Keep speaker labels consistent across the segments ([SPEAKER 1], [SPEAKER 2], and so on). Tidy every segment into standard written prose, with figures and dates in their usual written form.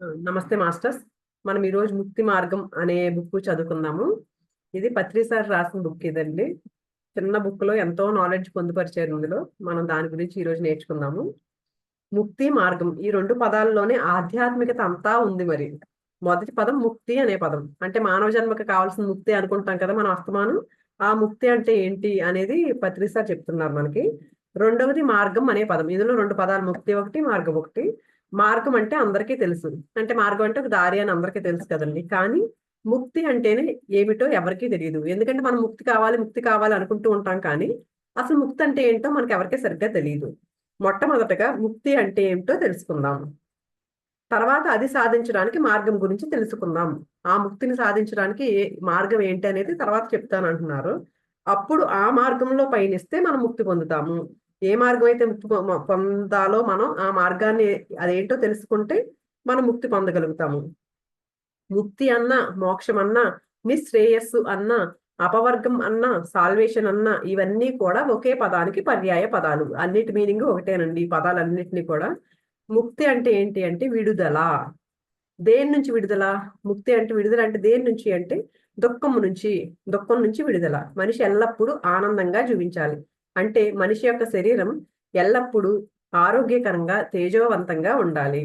[SPEAKER 1] నమస్తే మాస్టర్స్. మనం ఈరోజు ముక్తి మార్గం అనే బుక్ చదువుకుందాము. ఇది పత్రి సార్ రాసిన బుక్ ఇదండి. చిన్న బుక్ లో ఎంతో నాలెడ్జ్ పొందుపరిచారు ఇందులో. మనం దాని గురించి ఈరోజు నేర్చుకుందాము. ముక్తి మార్గం ఈ రెండు పదాల్లోనే ఆధ్యాత్మికత అంతా ఉంది. మరి మొదటి పదం ముక్తి అనే పదం, అంటే మానవ జన్మకి కావాల్సిన ముక్తి అనుకుంటాం కదా మనం అస్తమానం. ఆ ముక్తి అంటే ఏంటి అనేది పత్రి సార్ చెప్తున్నారు మనకి. రెండవది మార్గం అనే పదం. ఇందులో రెండు పదాలు, ముక్తి ఒకటి, మార్గం ఒకటి. మార్గం అంటే అందరికీ తెలుసు, అంటే మార్గం అంటే ఒక దారి అని అందరికీ తెలుసు కదండి. కానీ ముక్తి అంటేనే ఏమిటో ఎవరికీ తెలియదు. ఎందుకంటే మనం ముక్తి కావాలి ముక్తి కావాలి అనుకుంటూ ఉంటాం, కానీ అసలు ముక్తి అంటే ఏంటో మనకి ఎవరికీ సరిగ్గా తెలియదు. మొట్టమొదటగా ముక్తి అంటే ఏమిటో తెలుసుకుందాం. తర్వాత అది సాధించడానికి మార్గం గురించి తెలుసుకుందాం. ఆ ముక్తిని సాధించడానికి మార్గం ఏంటి అనేది తర్వాత చెప్తాను అంటున్నారు. అప్పుడు ఆ మార్గంలో పయనిస్తే మనం ముక్తి పొందుతాము. ఏ మార్గం అయితే ముక్తి పొందాలో మనం ఆ మార్గాన్ని అదేంటో తెలుసుకుంటే మనం ముక్తి పొందగలుగుతాము. ముక్తి అన్నా, మోక్షం అన్నా, నిశ్రేయస్సు అన్నా, అపవర్గం అన్నా, సాల్వేషన్ అన్నా, ఇవన్నీ కూడా ఒకే పదానికి పర్యాయ పదాలు. అన్నిటి మీనింగ్ ఒకటేనండి ఈ పదాలన్నిటినీ కూడా. ముక్తి అంటే ఏంటి అంటే విడుదల. దేని నుంచి విడుదల? ముక్తి అంటే విడుదల అంటే దేని నుంచి అంటే దుఃఖం నుంచి విడుదల. మనిషి ఎల్లప్పుడూ ఆనందంగా జీవించాలి. అంటే మనిషి యొక్క శరీరం ఎల్లప్పుడూ ఆరోగ్యకరంగా తేజోవంతంగా ఉండాలి.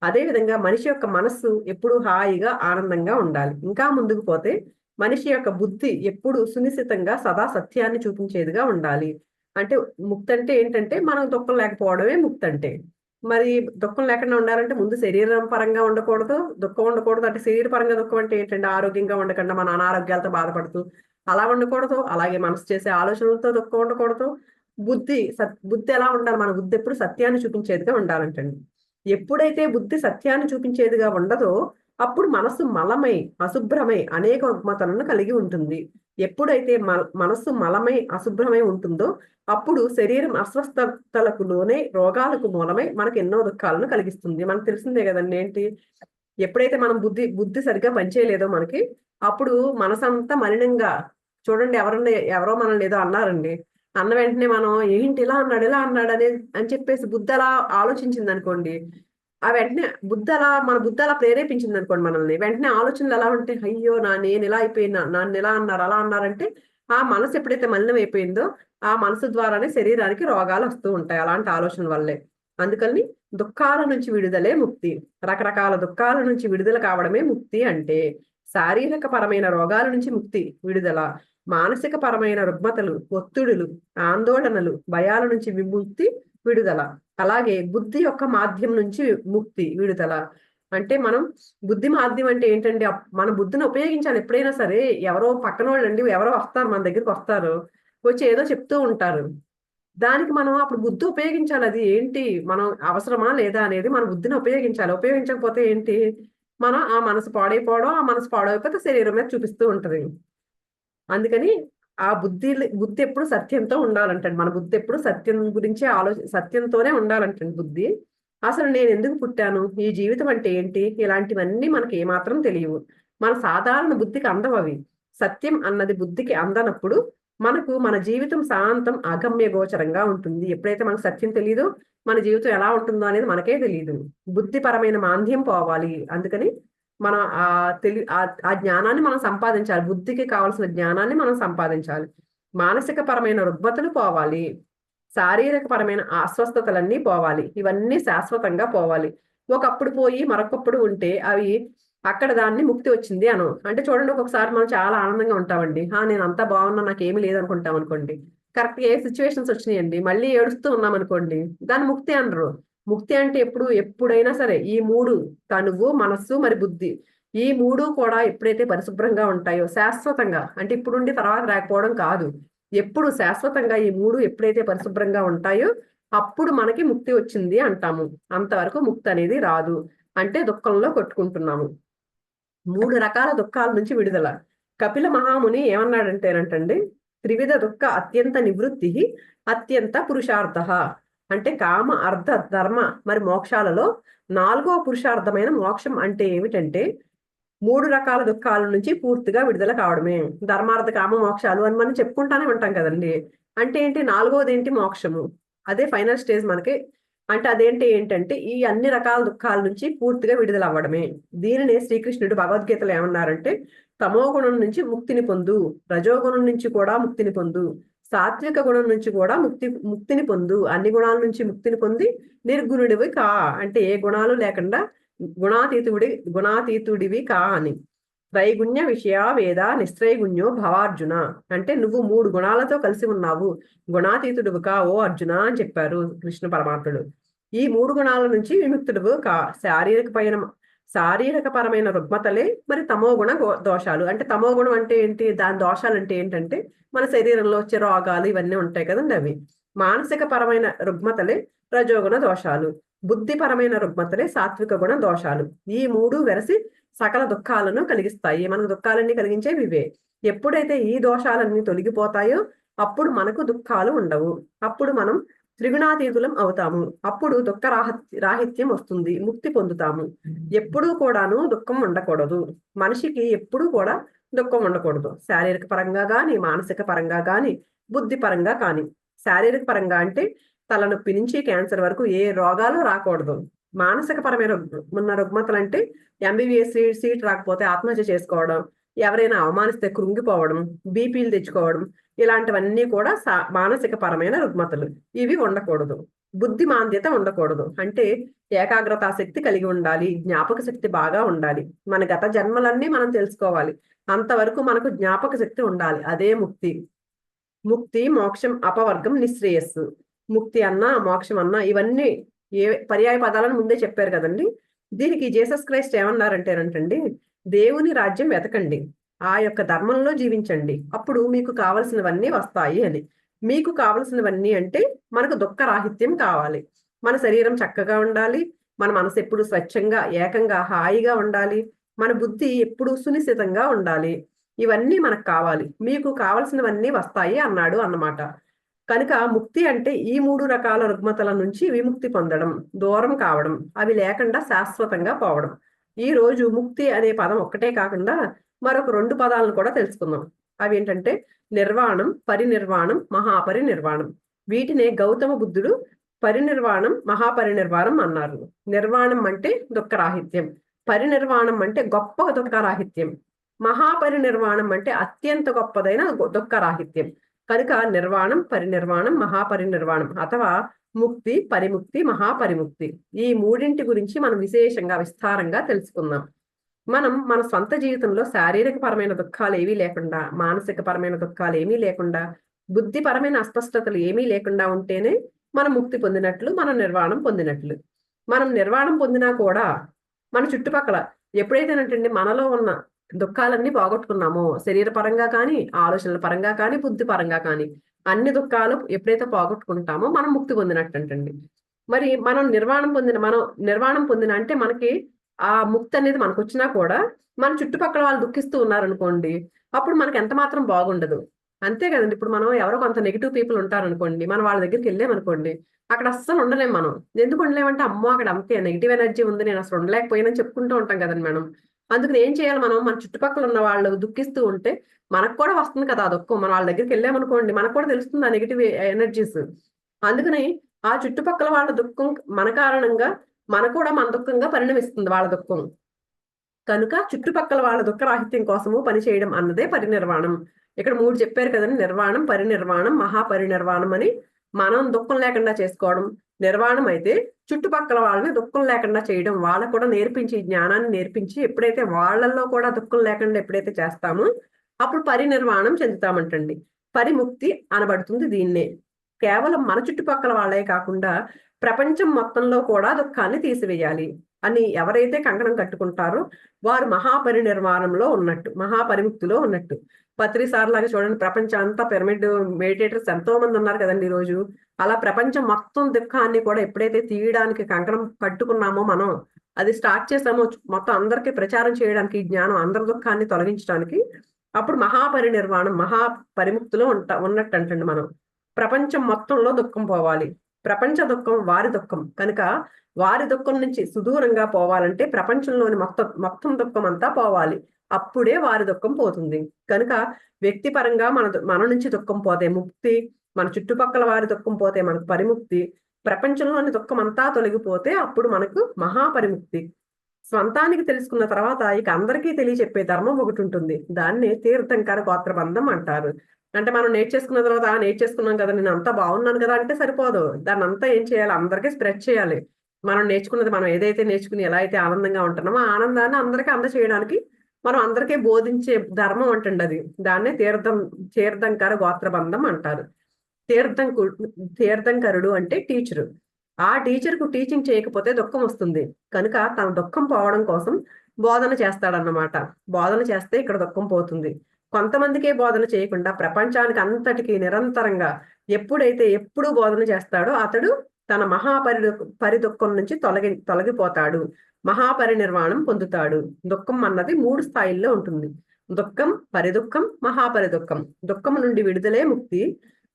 [SPEAKER 1] అదేవిధంగా మనిషి యొక్క మనస్సు ఎప్పుడూ హాయిగా ఆనందంగా ఉండాలి. ఇంకా ముందుకు పోతే మనిషి యొక్క బుద్ధి ఎప్పుడు సునిశ్చితంగా సదా సత్యాన్ని చూపించేదిగా ఉండాలి. అంటే ముక్తి అంటే ఏంటంటే మనం దుఃఖం లేకపోవడమే ముక్తి అంటే. మరి దుఃఖం లేకుండా ఉండాలంటే ముందు శరీరం పరంగా ఉండకూడదు, దుఃఖం ఉండకూడదు. అంటే శరీర పరంగా దుఃఖం అంటే ఏంటంటే ఆరోగ్యంగా ఉండకుండా మన అనారోగ్యాలతో బాధపడుతూ అలా ఉండకూడదు. అలాగే మనసు చేసే ఆలోచనలతో దుఃఖం ఉండకూడదు. బుద్ధి ఎలా ఉండాలి? మన బుద్ధి ఎప్పుడు సత్యాన్ని చూపించేదిగా ఉండాలంటండి. ఎప్పుడైతే బుద్ధి సత్యాన్ని చూపించేదిగా ఉండదో అప్పుడు మనస్సు మలమై అశుభ్రమై అనేక రుగ్మతలను కలిగి ఉంటుంది. ఎప్పుడైతే మనస్సు మలమై అశుభ్రమై ఉంటుందో అప్పుడు శరీరం అస్వస్థతలకు లోనే రోగాలకు మూలమై మనకు ఎన్నో దుఃఖాలను కలిగిస్తుంది. మనకు తెలిసిందే కదండి. ఏంటి, ఎప్పుడైతే మనం బుద్ధి సరిగ్గా పనిచేయలేదో మనకి, అప్పుడు మనసంతా మలినంగా. చూడండి, ఎవరో మనల్ని ఏదో అన్నారండి, అన్న వెంటనే మనం ఏంటి ఇలా అన్నాడు అని చెప్పేసి బుద్ధి అలా ఆలోచించింది అనుకోండి. ఆ వెంటనే మన బుద్ధి అలా ప్రేరేపించింది అనుకోండి మనల్ని. వెంటనే ఆలోచనలు ఎలా ఉంటే, అయ్యో నేను ఇలా అయిపోయినా, నన్ను ఇలా అన్నారు అలా అన్నారంటే ఆ మనసు ఎప్పుడైతే మలినం అయిపోయిందో ఆ మనసు ద్వారానే శరీరానికి రోగాలు వస్తూ ఉంటాయి అలాంటి ఆలోచన వల్లే. అందుకని దుఃఖాల నుంచి విడుదలే ముక్తి. రకరకాల దుఃఖాల నుంచి విడుదల కావడమే ముక్తి అంటే. శారీరక పరమైన రోగాల నుంచి ముక్తి విడుదల, మానసిక పరమైన రుగ్మతలు, ఒత్తిడులు, ఆందోళనలు, భయాల నుంచి విముక్తి విడుదల. అలాగే బుద్ధి యొక్క మాధ్యం నుంచి ముక్తి విడుదల. అంటే మనం బుద్ధి మాధ్యం అంటే ఏంటంటే మన బుద్ధిని ఉపయోగించాలి. ఎప్పుడైనా సరే ఎవరో పక్కన వాళ్ళండి ఎవరో వస్తారు, మన దగ్గరికి వస్తారు, వచ్చి ఏదో చెప్తూ ఉంటారు. దానికి మనం అప్పుడు బుద్ధి ఉపయోగించాలి. అది ఏంటి, మనం అవసరమా లేదా అనేది మన బుద్ధిని ఉపయోగించాలి. ఉపయోగించకపోతే ఏంటి, మనం ఆ మనసు పాడైపోవడం, ఆ మనసు పాడైపోతే శరీరం మీద చూపిస్తూ ఉంటది. అందుకని ఆ బుద్ధి ఎప్పుడు సత్యంతో ఉండాలంటండి. మన బుద్ధి ఎప్పుడు సత్యం గురించే సత్యంతోనే ఉండాలంటండి బుద్ధి. అసలు నేను ఎందుకు పుట్టాను, ఈ జీవితం అంటే ఏంటి, ఇలాంటివన్నీ మనకి ఏమాత్రం తెలియవు. మన సాధారణ బుద్ధికి అందవు అవి. సత్యం అన్నది బుద్ధికి అందనప్పుడు మనకు మన జీవితం శాంతం అగమ్య గోచరంగా ఉంటుంది. ఎప్పుడైతే మనకు సత్యం తెలియదో మన జీవితం ఎలా ఉంటుందో అనేది మనకే తెలియదు. బుద్ధిపరమైన మాంద్యం పోవాలి. అందుకని మన ఆ జ్ఞానాన్ని మనం సంపాదించాలి. బుద్ధికి కావాల్సిన జ్ఞానాన్ని మనం సంపాదించాలి. మానసిక పరమైన రుగ్మతలు పోవాలి. శారీరక పరమైన అస్వస్థతలన్నీ పోవాలి. ఇవన్నీ శాశ్వతంగా పోవాలి. ఒకప్పుడు పోయి మరొకప్పుడు ఉంటే అవి అక్కడ దాన్ని ముక్తి వచ్చింది అను. అంటే చూడండి, ఒక్కొక్కసారి మనం చాలా ఆనందంగా ఉంటామండి. నేను అంతా బాగున్నా, నాకేమీ లేదనుకుంటాం అనుకోండి. కరెక్ట్ ఏ సిచ్యువేషన్స్ వచ్చినాయండి, మళ్ళీ ఏడుస్తూ ఉన్నాం అనుకోండి, దాన్ని ముక్తి అనరు. ముక్తి అంటే ఎప్పుడైనా సరే ఈ మూడు, తనువు, మనస్సు, మరి బుద్ధి, ఈ మూడు కూడా ఎప్పుడైతే పరిశుభ్రంగా ఉంటాయో శాశ్వతంగా, అంటే ఇప్పుడుండి తర్వాత రాకపోవడం కాదు, ఎప్పుడు శాశ్వతంగా ఈ మూడు ఎప్పుడైతే పరిశుభ్రంగా ఉంటాయో అప్పుడు మనకి ముక్తి వచ్చింది అంటాము. అంతవరకు ముక్తి అనేది రాదు. అంటే దుఃఖంలో కొట్టుకుంటున్నాము. మూడు రకాల దుఃఖాల నుంచి విడుదల. కపిల మహాముని ఏమన్నాడంటేనంటండి, త్రివిధ దుఃఖ అత్యంత నివృత్తి అత్యంత పురుషార్థ. అంటే కామ, అర్థ, ధర్మ, మరి మోక్షాలలో నాలుగో పురుషార్థమైన మోక్షం అంటే ఏమిటంటే మూడు రకాల దుఃఖాల నుంచి పూర్తిగా విడుదల కావడమే. ధర్మార్థ కామ మోక్షాలు అని మనం చెప్పుకుంటానే ఉంటాం కదండి. అంటే ఏంటి, నాలుగోది ఏంటి, మోక్షము. అదే ఫైనల్ స్టేజ్ మనకి. అంటే అదేంటి ఏంటంటే ఈ అన్ని రకాల దుఃఖాల నుంచి పూర్తిగా విడుదల అవ్వడమే. దీనినే శ్రీకృష్ణుడు భగవద్గీతలో ఏమన్నారంటే, తమో గుణం నుంచి ముక్తిని పొందు, రజోగుణం నుంచి కూడా ముక్తిని పొందు, సాత్విక గుణం నుంచి కూడా ముక్తిని పొందు, అన్ని గుణాల నుంచి ముక్తిని పొంది నిర్గుణుడివి కా. అంటే ఏ గుణాలు లేకుండా గుణాతీతుడివి కా అని. త్రైగుణ్య విషయ వేద నిస్త్రైగుణ్యో భవార్జున. అంటే నువ్వు 3 గుణాలతో కలిసి ఉన్నావు, గుణాతీతుడువు కా ఓ అర్జున అని చెప్పారు కృష్ణ పరమాత్ముడు. ఈ 3 గుణాల నుంచి విముక్తుడువు కా. శారీరకపరమైన రుగ్మతలే మరి తమో గుణ దోషాలు. అంటే తమో గుణం అంటే ఏంటి, దాని దోషాలు అంటే ఏంటంటే మన శరీరంలో వచ్చే రోగాలు ఇవన్నీ ఉంటాయి కదండి అవి. మానసిక పరమైన రుగ్మతలే రజోగుణ దోషాలు, బుద్ధిపరమైన రుగ్మతలే సాత్విక గుణ దోషాలు. ఈ 3 వెరసి సకల దుఃఖాలను కలిగిస్తాయి. మనకు దుఃఖాలన్నీ కలిగించేవి ఇవే. ఎప్పుడైతే ఈ దోషాలన్నీ తొలగిపోతాయో అప్పుడు మనకు దుఃఖాలు ఉండవు. అప్పుడు మనం త్రిగుణాతీతులం అవుతాము. అప్పుడు రాహిత్యం వస్తుంది, ముక్తి పొందుతాము. ఎప్పుడూ కూడాను దుఃఖం ఉండకూడదు. మనిషికి ఎప్పుడూ కూడా దుఃఖం ఉండకూడదు. శారీరక పరంగా గాని, మానసిక పరంగా గాని, బుద్ధి పరంగా కానీ. శారీరక పరంగా అంటే తలనొప్పి నుంచి క్యాన్సర్ వరకు ఏ రోగాలు రాకూడదు. మానసిక పరమైన ఉన్న రుగ్మతలు అంటే ఎంబీబీఎస్ సీట్ రాకపోతే ఆత్మహత్య చేసుకోవడం, ఎవరైనా అవమానిస్తే కృంగిపోవడం, బీపీలు తెచ్చుకోవడం, ఇలాంటివన్నీ కూడా మానసిక పరమైన రుగ్మతలు. ఇవి ఉండకూడదు. బుద్ధి మాంద్యత ఉండకూడదు. అంటే ఏకాగ్రతా శక్తి కలిగి ఉండాలి, జ్ఞాపక శక్తి బాగా ఉండాలి. మన గత జన్మలన్నీ మనం తెలుసుకోవాలి. అంతవరకు మనకు జ్ఞాపక శక్తి ఉండాలి. అదే ముక్తి. ముక్తి, మోక్షం, అపవర్గం, నిశ్రేయస్సు. ముక్తి అన్నా మోక్షం అన్నా ఇవన్నీ పర్యాయ పదాలను ముందే చెప్పారు కదండి. దీనికి జీసస్ క్రైస్ట్ ఏమన్నారంటేనంటండి, దేవుని రాజ్యం వెతకండి, ఆ యొక్క ధర్మంలో జీవించండి, అప్పుడు మీకు కావలసినవన్నీ వస్తాయి అని. మీకు కావలసినవన్నీ అంటే మనకు దుఃఖ రాహిత్యం కావాలి, మన శరీరం చక్కగా ఉండాలి, మన మనసు ఎప్పుడు స్వచ్ఛంగా ఏకంగా హాయిగా ఉండాలి, మన బుద్ధి ఎప్పుడు సునిశ్చితంగా ఉండాలి. ఇవన్నీ మనకు కావాలి, మీకు కావలసినవన్నీ వస్తాయి అన్నాడు అన్నమాట. కనుక ముక్తి అంటే ఈ 3 రకాల రుగ్మతల నుంచి విముక్తి పొందడం, దూరం కావడం, అవి లేకుండా శాశ్వతంగా పోవడం. ఈ రోజు ముక్తి అనే పదం ఒక్కటే కాకుండా మరొక 2 పదాలను కూడా తెలుసుకుందాం. అవి ఏంటంటే నిర్వాణం, పరినిర్వాణం, మహాపరినిర్వాణం. వీటినే గౌతమ బుద్ధుడు పరినిర్వాణం, మహాపరినిర్వాణం అన్నారు. నిర్వాణం అంటే దుఃఖరాహిత్యం, పరినిర్వాణం అంటే గొప్ప దుఃఖరాహిత్యం, మహాపరినిర్వాణం అంటే అత్యంత గొప్పదైన దుఃఖరాహిత్యం. కనుక నిర్వాణం, పరినిర్వాణం, మహాపరినిర్వాణం అథవా ముక్తి, పరిముక్తి, మహాపరిముక్తి, ఈ 3 గురించి మనం విశేషంగా విస్తారంగా తెలుసుకుందాం. మనం మన సొంత జీవితంలో శారీరక పరమైన దుఃఖాలు ఏమీ లేకుండా, మానసిక పరమైన దుఃఖాలు ఏమీ లేకుండా, బుద్ధిపరమైన అస్పష్టతలు ఏమీ లేకుండా ఉంటేనే మనం ముక్తి పొందినట్లు, మనం నిర్వాణం పొందినట్లు. మనం నిర్వాణం పొందినా కూడా మన చుట్టుపక్కల ఎప్పుడైతేనంటండి మనలో ఉన్న దుఃఖాలన్నీ పోగొట్టుకున్నామో, శరీర పరంగా కానీ, ఆలోచనల పరంగా కానీ, బుద్ధి పరంగా కానీ, అన్ని దుఃఖాలు ఎప్పుడైతే పోగొట్టుకుంటామో మనం ముక్తి పొందినట్టంటండి. మరి మనం నిర్వాణం పొందిన అంటే మనకి ఆ ముక్తి అనేది మనకు వచ్చినా కూడా మన చుట్టుపక్కల వాళ్ళు దుఃఖిస్తూ ఉన్నారనుకోండి, అప్పుడు మనకి ఎంత మాత్రం బాగుండదు. అంతే కదండి. ఇప్పుడు మనం ఎవరో కొంత నెగిటివ్ పీపుల్ ఉంటారనుకోండి, మనం వాళ్ళ దగ్గరికి వెళ్ళామనుకోండి, అక్కడ అస్సలు ఉండలేం మనం. ఎందుకు ఉండలేమంటే, అమ్మో అక్కడ అంతే నెగిటివ్ ఎనర్జీ ఉంది, నేను అసలు ఉండలేకపోయానని చెప్పుకుంటూ ఉంటాం కదండి మనం. అందుకని ఏం చేయాలి, మనం మన చుట్టుపక్కల ఉన్న వాళ్ళు దుఃఖిస్తూ ఉంటే మనకు కూడా వస్తుంది కదా ఆ దుఃఖం. మన వాళ్ళ దగ్గరికి వెళ్ళామనుకోండి, మనకు కూడా తెలుస్తుంది ఆ నెగిటివ్ ఎనర్జీస్. అందుకని ఆ చుట్టుపక్కల వాళ్ళ దుఃఖం మన కారణంగా మన దుఃఖంగా పరిణమిస్తుంది వాళ్ళ దుఃఖం. కనుక చుట్టుపక్కల వాళ్ళ దుఃఖరాహిత్యం కోసము పనిచేయడం అన్నదే పరినిర్వాణం. ఇక్కడ 3 చెప్పారు కదండి, నిర్వాణం, పరినిర్వాణం, మహాపరినిర్వాణం అని. మనం దుఃఖం లేకుండా చేసుకోవడం నిర్వాణం అయితే, చుట్టుపక్కల వాళ్ళని దుఃఖం లేకుండా చేయడం, వాళ్ళకు కూడా నేర్పించి, జ్ఞానాన్ని నేర్పించి, ఎప్పుడైతే వాళ్ళల్లో కూడా దుఃఖం లేకుండా ఎప్పుడైతే చేస్తామో అప్పుడు పరినిర్వాణం చెందుతామంటండి. పరిముక్తి అనబడుతుంది దీన్నే. కేవలం మన చుట్టుపక్కల వాళ్ళే కాకుండా ప్రపంచం మొత్తంలో కూడా దుఃఖాన్ని తీసివేయాలి అని ఎవరైతే కంకణం కట్టుకుంటారో వారు మహాపరినిర్వాణంలో ఉన్నట్టు, మహాపరిముక్తిలో ఉన్నట్టు. పత్రిసార్ లాగా చూడండి, ప్రపంచం అంతా పిరమిడ్ మెడిటేటర్స్ ఎంతో మంది ఉన్నారు కదండి ఈ రోజు. అలా ప్రపంచం మొత్తం దుఃఖాన్ని కూడా ఎప్పుడైతే తీయడానికి కంకణం కట్టుకున్నామో, మనం అది స్టార్ట్ చేసామో మొత్తం అందరికీ ప్రచారం చేయడానికి, జ్ఞానం అందరి దుఃఖాన్ని తొలగించడానికి, అప్పుడు మహాపరినిర్వాణం, మహాపరిముక్తిలో ఉన్నట్టు అంటండి మనం. ప్రపంచం మొత్తంలో దుఃఖం పోవాలి. ప్రపంచ దుఃఖం వారి దుఃఖం కనుక వారి దుఃఖం నుంచి సుదూరంగా పోవాలంటే ప్రపంచంలోని మొత్తం దుఃఖం అంతా పోవాలి. అప్పుడే వారి దుఃఖం పోతుంది. కనుక వ్యక్తిపరంగా మన నుంచి దుఃఖం పోతే ముక్తి, మన చుట్టుపక్కల వారి దుఃఖం పోతే మనకు పరిముక్తి, ప్రపంచంలోని దుఃఖం అంతా తొలగిపోతే అప్పుడు మనకు మహాపరిముక్తి. స్వంతానికి తెలుసుకున్న తర్వాత ఇక అందరికీ తెలియచెప్పే ధర్మం ఒకటి ఉంటుంది. దాన్ని తీర్థంకర గోత్రబంధం అంటారు. అంటే మనం నేర్చేసుకున్న తర్వాత నేర్చేసుకున్నాం కదా, నేను అంతా బాగున్నాను కదా అంటే సరిపోదు. దాన్ని అంతా ఏం చేయాలి, అందరికీ స్ప్రెడ్ చేయాలి. మనం నేర్చుకున్నది, మనం ఏదైతే నేర్చుకుని ఎలా అయితే ఆనందంగా ఉంటున్నామో ఆ ఆనందాన్ని అందరికీ అందచేయడానికి మనం అందరికీ బోధించే ధర్మం అంటుంది అది. దాన్నే తీర్థంకర గోత్రబంధం అంటారు. తీర్థంకు తీర్థంకరుడు అంటే టీచరు. ఆ టీచర్ కు టీచింగ్ చేయకపోతే దుఃఖం వస్తుంది. కనుక తన దుఃఖం పోవడం కోసం బోధన చేస్తాడన్నమాట. బోధన చేస్తే ఇక్కడ దుఃఖం పోతుంది. కొంతమందికే బోధన చేయకుండా ప్రపంచానికి అంతటికి నిరంతరంగా ఎప్పుడూ బోధన చేస్తాడో అతడు తన పరిదుఃఖం నుంచి తొలగిపోతాడు. మహాపరినిర్వాణం పొందుతాడు. దుఃఖం అన్నది 3 స్థాయిల్లో ఉంటుంది. దుఃఖం, పరిదుఃఖం, మహాపరిదుఃఖం. దుఃఖం నుండి విడుదలే ముక్తి.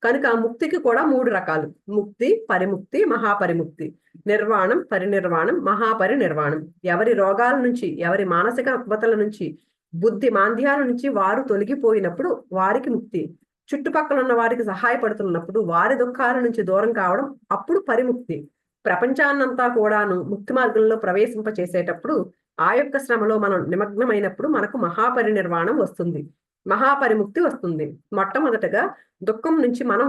[SPEAKER 1] కనుక ముక్తికి కూడా 3 రకాలు: ముక్తి, పరిముక్తి, మహాపరిముక్తి. నిర్వాణం, పరినిర్వాణం, మహాపరినిర్వాణం. ఎవరి రోగాల నుంచి, ఎవరి మానసిక రుగ్మతల నుంచి, బుద్ధి మాంద్యాల నుంచి వారు తొలగిపోయినప్పుడు వారికి ముక్తి. చుట్టుపక్కల ఉన్న వారికి సహాయపడుతున్నప్పుడు వారి దుఃఖాల నుంచి దూరం కావడం అప్పుడు పరిముక్తి. ప్రపంచాన్నంతా కూడాను ముక్తి మార్గంలో ప్రవేశింప చేసేటప్పుడు ఆ యొక్క శ్రమలో మనం నిమగ్నమైనప్పుడు మనకు మహాపరినిర్వాణం వస్తుంది, మహాపరిముక్తి వస్తుంది. మొట్టమొదటగా దుఃఖం నుంచి మనం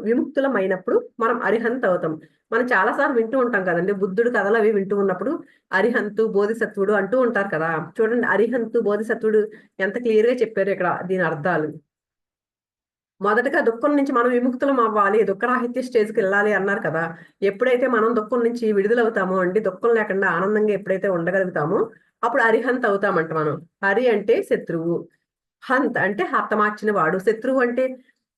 [SPEAKER 1] విముక్తులమైనప్పుడు మనం అరిహంత్ అవుతాం. మనం చాలాసార్లు వింటూ ఉంటాం కదండి, బుద్ధుడు కథలు అవి వింటూ ఉన్నప్పుడు అరిహంతు, బోధిసత్వుడు అంటూ ఉంటారు కదా. చూడండి, అరిహంతు, బోధిసత్వుడు ఎంత క్లియర్ గా చెప్పారు ఇక్కడ దీని అర్థాలు. మొదటగా దుఃఖం నుంచి మనం విముక్తులం అవ్వాలి, దుఃఖరాహిత్య స్టేజ్కి వెళ్ళాలి అన్నారు కదా. ఎప్పుడైతే మనం దుఃఖం నుంచి విడుదలవుతామో అండి, దుఃఖం లేకుండా ఆనందంగా ఎప్పుడైతే ఉండగలుగుతామో అప్పుడు అరిహంత్ అవుతామంట మనం. హరి అంటే శత్రువు, హంత్ అంటే హతమార్చిన వాడు. శత్రువు అంటే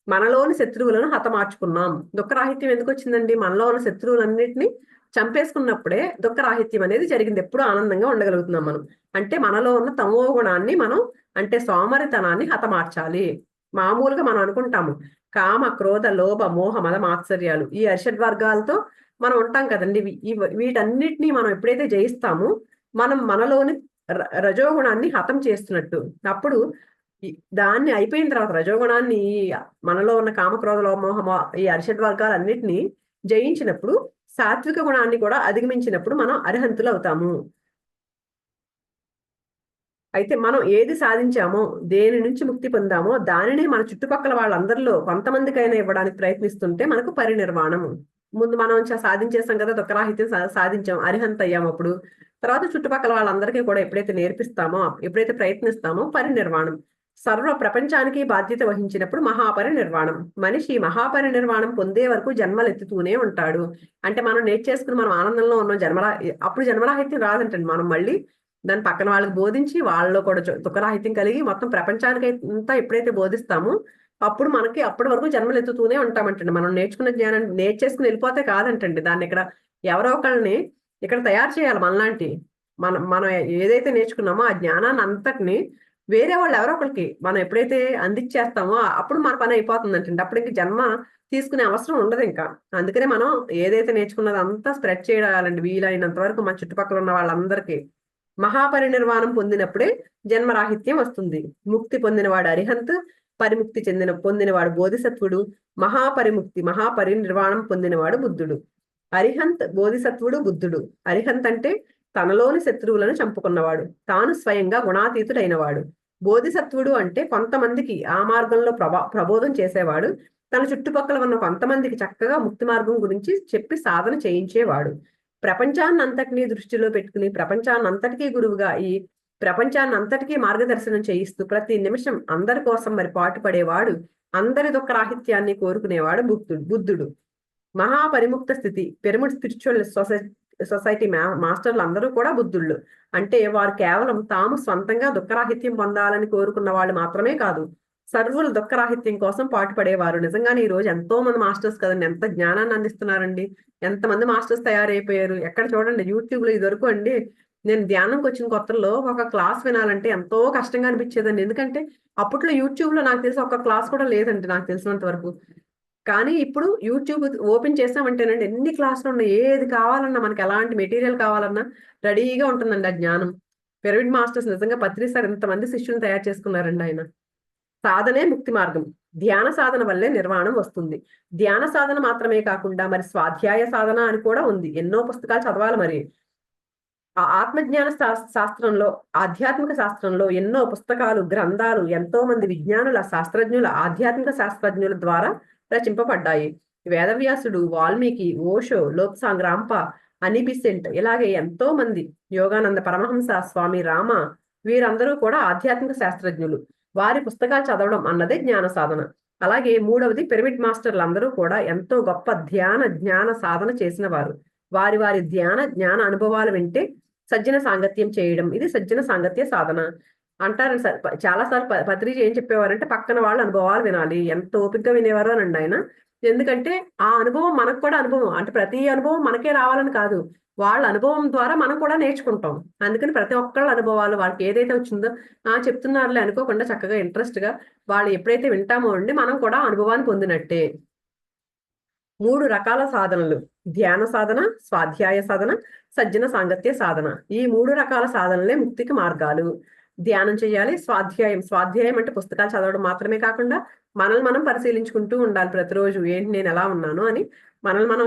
[SPEAKER 1] మనలోని శత్రువులను హతమార్చుకున్నాం. దుఃఖరాహిత్యం ఎందుకు వచ్చిందండి? మనలో ఉన్న శత్రువులన్నిటిని చంపేసుకున్నప్పుడే దుఃఖరాహిత్యం అనేది జరిగింది. ఎప్పుడు ఆనందంగా ఉండగలుగుతున్నాం మనం. అంటే మనలో ఉన్న తమో గుణాన్ని మనం, అంటే సోమరితనాన్ని హతమార్చాలి. మామూలుగా మనం అనుకుంటాము కామ, క్రోధ, లోభ, మోహ, మద, మాత్సర్యాలు, ఈ అరిషడ్వర్గాలతో మనం ఉంటాం కదండి. వీటన్నిటినీ మనం ఎప్పుడైతే జయిస్తామో మనం మనలోని రజోగుణాన్ని హతం చేస్తున్నట్టు. అప్పుడు దాన్ని అయిపోయిన తర్వాత రజోగుణాన్ని, మనలో ఉన్న కామ, క్రోధ, లోభ, మోహ, ఈ అరిషడ్వర్గాలన్నిటినీ జయించినప్పుడు, సాత్విక గుణాన్ని కూడా అధిగమించినప్పుడు మనం అర్హంతులు అవుతాము. అయితే మనం ఏది సాధించామో, దేని నుంచి ముక్తి పొందామో దానినే మన చుట్టుపక్కల వాళ్ళందరిలో కొంతమందికైనా ఇవ్వడానికి ప్రయత్నిస్తుంటే మనకు పరినిర్వాణం. ముందు మనం సాధించేసాం కదా, దుఃఖరాహిత్యం సాధించాం, అరిహంత్ అయ్యాము. అప్పుడు తర్వాత చుట్టుపక్కల వాళ్ళందరికీ కూడా ఎప్పుడైతే నేర్పిస్తామో, ఎప్పుడైతే ప్రయత్నిస్తామో పరినిర్వాణం. సర్వ ప్రపంచానికి బాధ్యత వహించినప్పుడు మహాపరినిర్వాణం. మనిషి మహాపరినిర్వాణం పొందే వరకు జన్మలెత్తుతూనే ఉంటాడు. అంటే మనం నేర్చేసుకుని మనం ఆనందంలో ఉన్న అప్పుడు జన్మరాహిత్యం రాదంటండి. మనం మళ్ళీ దాని పక్కన వాళ్ళకి బోధించి వాళ్ళలో కూడా దుఃఖరాహిత్యం కలిగి మొత్తం ప్రపంచానికి అంతా ఎప్పుడైతే బోధిస్తామో అప్పుడు మనకి అప్పటి వరకు జన్మలు ఎత్తుతూనే ఉంటామంటండి. మనం నేర్చుకున్న జ్ఞానాన్ని నేర్చేసుకుని వెళ్ళిపోతే కాదంటండి. దాన్ని ఇక్కడ ఎవరో ఒకళ్ళని ఇక్కడ తయారు చేయాలి మనలాంటి. మనం ఏదైతే నేర్చుకున్నామో ఆ జ్ఞానాన్ని అంతటిని వేరే వాళ్ళు ఎవరో ఒకరికి మనం ఎప్పుడైతే అందించేస్తామో అప్పుడు మన పని అయిపోతుందంటండి. అప్పుడు ఇంక జన్మ తీసుకునే అవసరం ఉండదు ఇంకా. అందుకనే మనం ఏదైతే నేర్చుకున్నది అంతా స్ప్రెడ్ చేయాలండి వీలైనంత వరకు మన చుట్టుపక్కల ఉన్న వాళ్ళందరికీ. మహాపరినిర్వాణం పొందినప్పుడే జన్మరాహిత్యం వస్తుంది. ముక్తి పొందినవాడు అరిహంత్, పరిముక్తి పొందినవాడు బోధిసత్వుడు, మహాపరినిర్వాణం పొందినవాడు బుద్ధుడు. అరిహంత్, బోధిసత్వుడు, బుద్ధుడు. అరిహంత్ అంటే తనలోని శత్రువులను చంపుకున్నవాడు, తాను స్వయంగా గుణాతీతుడైనవాడు. బోధిసత్వుడు అంటే కొంతమందికి ఆ మార్గంలో ప్రబోధం చేసేవాడు, తన చుట్టుపక్కల ఉన్న కొంతమందికి చక్కగా ముక్తి మార్గం గురించి చెప్పి సాధన చేయించేవాడు. ప్రపంచాన్నంతటినీ దృష్టిలో పెట్టుకుని ప్రపంచాన్నంతటికీ గురువుగా ఈ ప్రపంచాన్నంతటికీ మార్గదర్శనం చేయిస్తూ ప్రతి నిమిషం అందరి కోసం మరి పాటుపడేవాడు, అందరి దుఃఖరాహిత్యాన్ని కోరుకునేవాడు బుద్ధుడు. మహాపరిముక్త స్థితి, పిరమిడ్ స్పిరిచువల్ సొసైటీ మాస్టర్లు అందరూ కూడా బుద్ధుళ్ళు. అంటే వారు కేవలం తాము సొంతంగా దుఃఖరాహిత్యం పొందాలని కోరుకున్న వాళ్ళు మాత్రమే కాదు, సర్వుల దుఃఖరాహిత్యం కోసం పాటుపడేవారు. నిజంగానే ఈ రోజు ఎంతో మంది మాస్టర్స్ కదండి, ఎంత జ్ఞానాన్ని అందిస్తున్నారండి, ఎంతమంది మాస్టర్స్ తయారైపోయారు. ఎక్కడ చూడండి యూట్యూబ్ లో ఇదివరకు అండి, నేను ధ్యానంకి వచ్చిన కొత్తలో ఒక క్లాస్ వినాలంటే ఎంతో కష్టంగా అనిపించేదండి. ఎందుకంటే అప్పట్లో యూట్యూబ్ లో నాకు తెలిసి ఒక క్లాస్ కూడా లేదండి నాకు తెలిసినంత వరకు. కానీ ఇప్పుడు యూట్యూబ్ ఓపెన్ చేసామంటేనండి ఎన్ని క్లాసులు ఉన్నాయి, ఏది కావాలన్నా మనకి ఎలాంటి మెటీరియల్ కావాలన్నా రెడీగా ఉంటుందండి ఆ జ్ఞానం. పిరమిడ్ మాస్టర్స్ నిజంగా పత్రి సార్ ఇంతమంది శిష్యులను తయారు చేసుకున్నారండి. ఆయన సాధనే ముక్తి మార్గం. ధ్యాన సాధన వల్లే నిర్వాణం వస్తుంది. ధ్యాన సాధన మాత్రమే కాకుండా మరి స్వాధ్యాయ సాధన అని కూడా ఉంది. ఎన్నో పుస్తకాలు చదవాలి మరి. ఆ ఆత్మజ్ఞాన శాస్త్రంలో, ఆధ్యాత్మిక శాస్త్రంలో ఎన్నో పుస్తకాలు, గ్రంథాలు, ఎంతో మంది విజ్ఞానుల, శాస్త్రజ్ఞుల, ఆధ్యాత్మిక శాస్త్రజ్ఞుల ద్వారా రచింపబడ్డాయి. వేదవ్యాసుడు, వాల్మీకి, ఓషో, లోప్సాంగ్ రాంప, అనిబిసెంట్, ఇలాగే ఎంతో మంది, యోగానంద పరమహంస, స్వామి రామ, వీరందరూ కూడా ఆధ్యాత్మిక శాస్త్రజ్ఞులు. వారి పుస్తకాలు చదవడం అన్నదే జ్ఞాన సాధన. అలాగే మూడవది, పిరమిడ్ మాస్టర్లు అందరూ కూడా ఎంతో గొప్ప జ్ఞాన సాధన చేసిన వారు. వారి వారి జ్ఞాన అనుభవాలు వింటే సజ్జన సాంగత్యం చేయడం, ఇది సజ్జన సాంగత్య సాధన అంటారు. చాలా సార్లు పత్రిజీ ఏం చెప్పేవారంటే పక్కన వాళ్ళ అనుభవాలు వినాలి. ఎంత ఓపికగా వినేవారు అనండి ఆయన. ఎందుకంటే ఆ అనుభవం మనకు కూడా అనుభవం, అంటే ప్రతి అనుభవం మనకే రావాలని కాదు, వాళ్ళ అనుభవం ద్వారా మనం కూడా నేర్చుకుంటాం. అందుకని ప్రతి ఒక్కళ్ళ అనుభవాలు, వాళ్ళకి ఏదైతే వచ్చిందో చెప్తున్నారులే అనుకోకుండా చక్కగా ఇంట్రెస్ట్ గా వాళ్ళు ఎప్పుడైతే వింటామో అండి, మనం కూడా అనుభవాన్ని పొందినట్టే. 3 రకాల సాధనలు: ధ్యాన సాధన, స్వాధ్యాయ సాధన, సజ్జన సాంగత్య సాధన. ఈ 3 రకాల సాధనలే ముక్తికి మార్గాలు. ధ్యానం చేయాలి. స్వాధ్యాయం అంటే పుస్తకాలు చదవడం మాత్రమే కాకుండా మనల్ని మనం పరిశీలించుకుంటూ ఉండాలి ప్రతిరోజు. ఏంటి నేను ఎలా ఉన్నాను అని మనల్ని మనం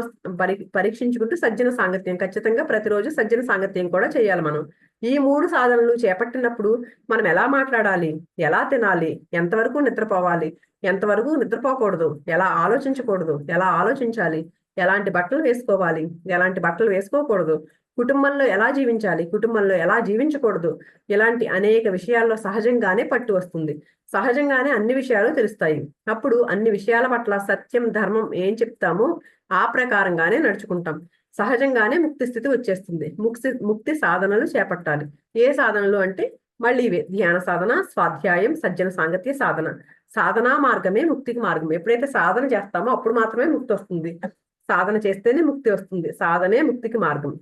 [SPEAKER 1] పరీక్షించుకుంటూ సజ్జన సాంగత్యం, ఖచ్చితంగా ప్రతిరోజు సజ్జన సాంగత్యం కూడా చేయాలి మనం. ఈ 3 సాధనలు చేపట్టినప్పుడు మనం ఎలా మాట్లాడాలి, ఎలా తినాలి, ఎంతవరకు నిద్రపోవాలి, ఎంతవరకు నిద్రపోకూడదు, ఎలా ఆలోచించకూడదు, ఎలా ఆలోచించాలి, ఎలాంటి బట్టలు వేసుకోవాలి, ఎలాంటి బట్టలు వేసుకోకూడదు, కుటుంబంలో ఎలా జీవించాలి, కుటుంబంలో ఎలా జీవించకూడదు, ఇలాంటి అనేక విషయాల్లో సహజంగానే పట్టు వస్తుంది. సహజంగానే అన్ని విషయాలు తెలుస్తాయి. అప్పుడు అన్ని విషయాల పట్ల సత్యం, ధర్మం ఏం చెప్తామో ఆ ప్రకారంగానే నడుచుకుంటాం. సహజంగానే ముక్తి స్థితి వచ్చేస్తుంది. ముక్తి సాధనలు చేపట్టాలి. ఏ సాధనలు అంటే మళ్ళీ ఇవే: ధ్యాన సాధన, స్వాధ్యాయం, సజ్జన సాంగత్య సాధన. సాధనా మార్గమే ముక్తికి మార్గం. ఎప్పుడైతే సాధన చేస్తామో అప్పుడు మాత్రమే ముక్తి వస్తుంది. సాధన చేస్తేనే ముక్తి వస్తుంది. సాధనే ముక్తికి మార్గం.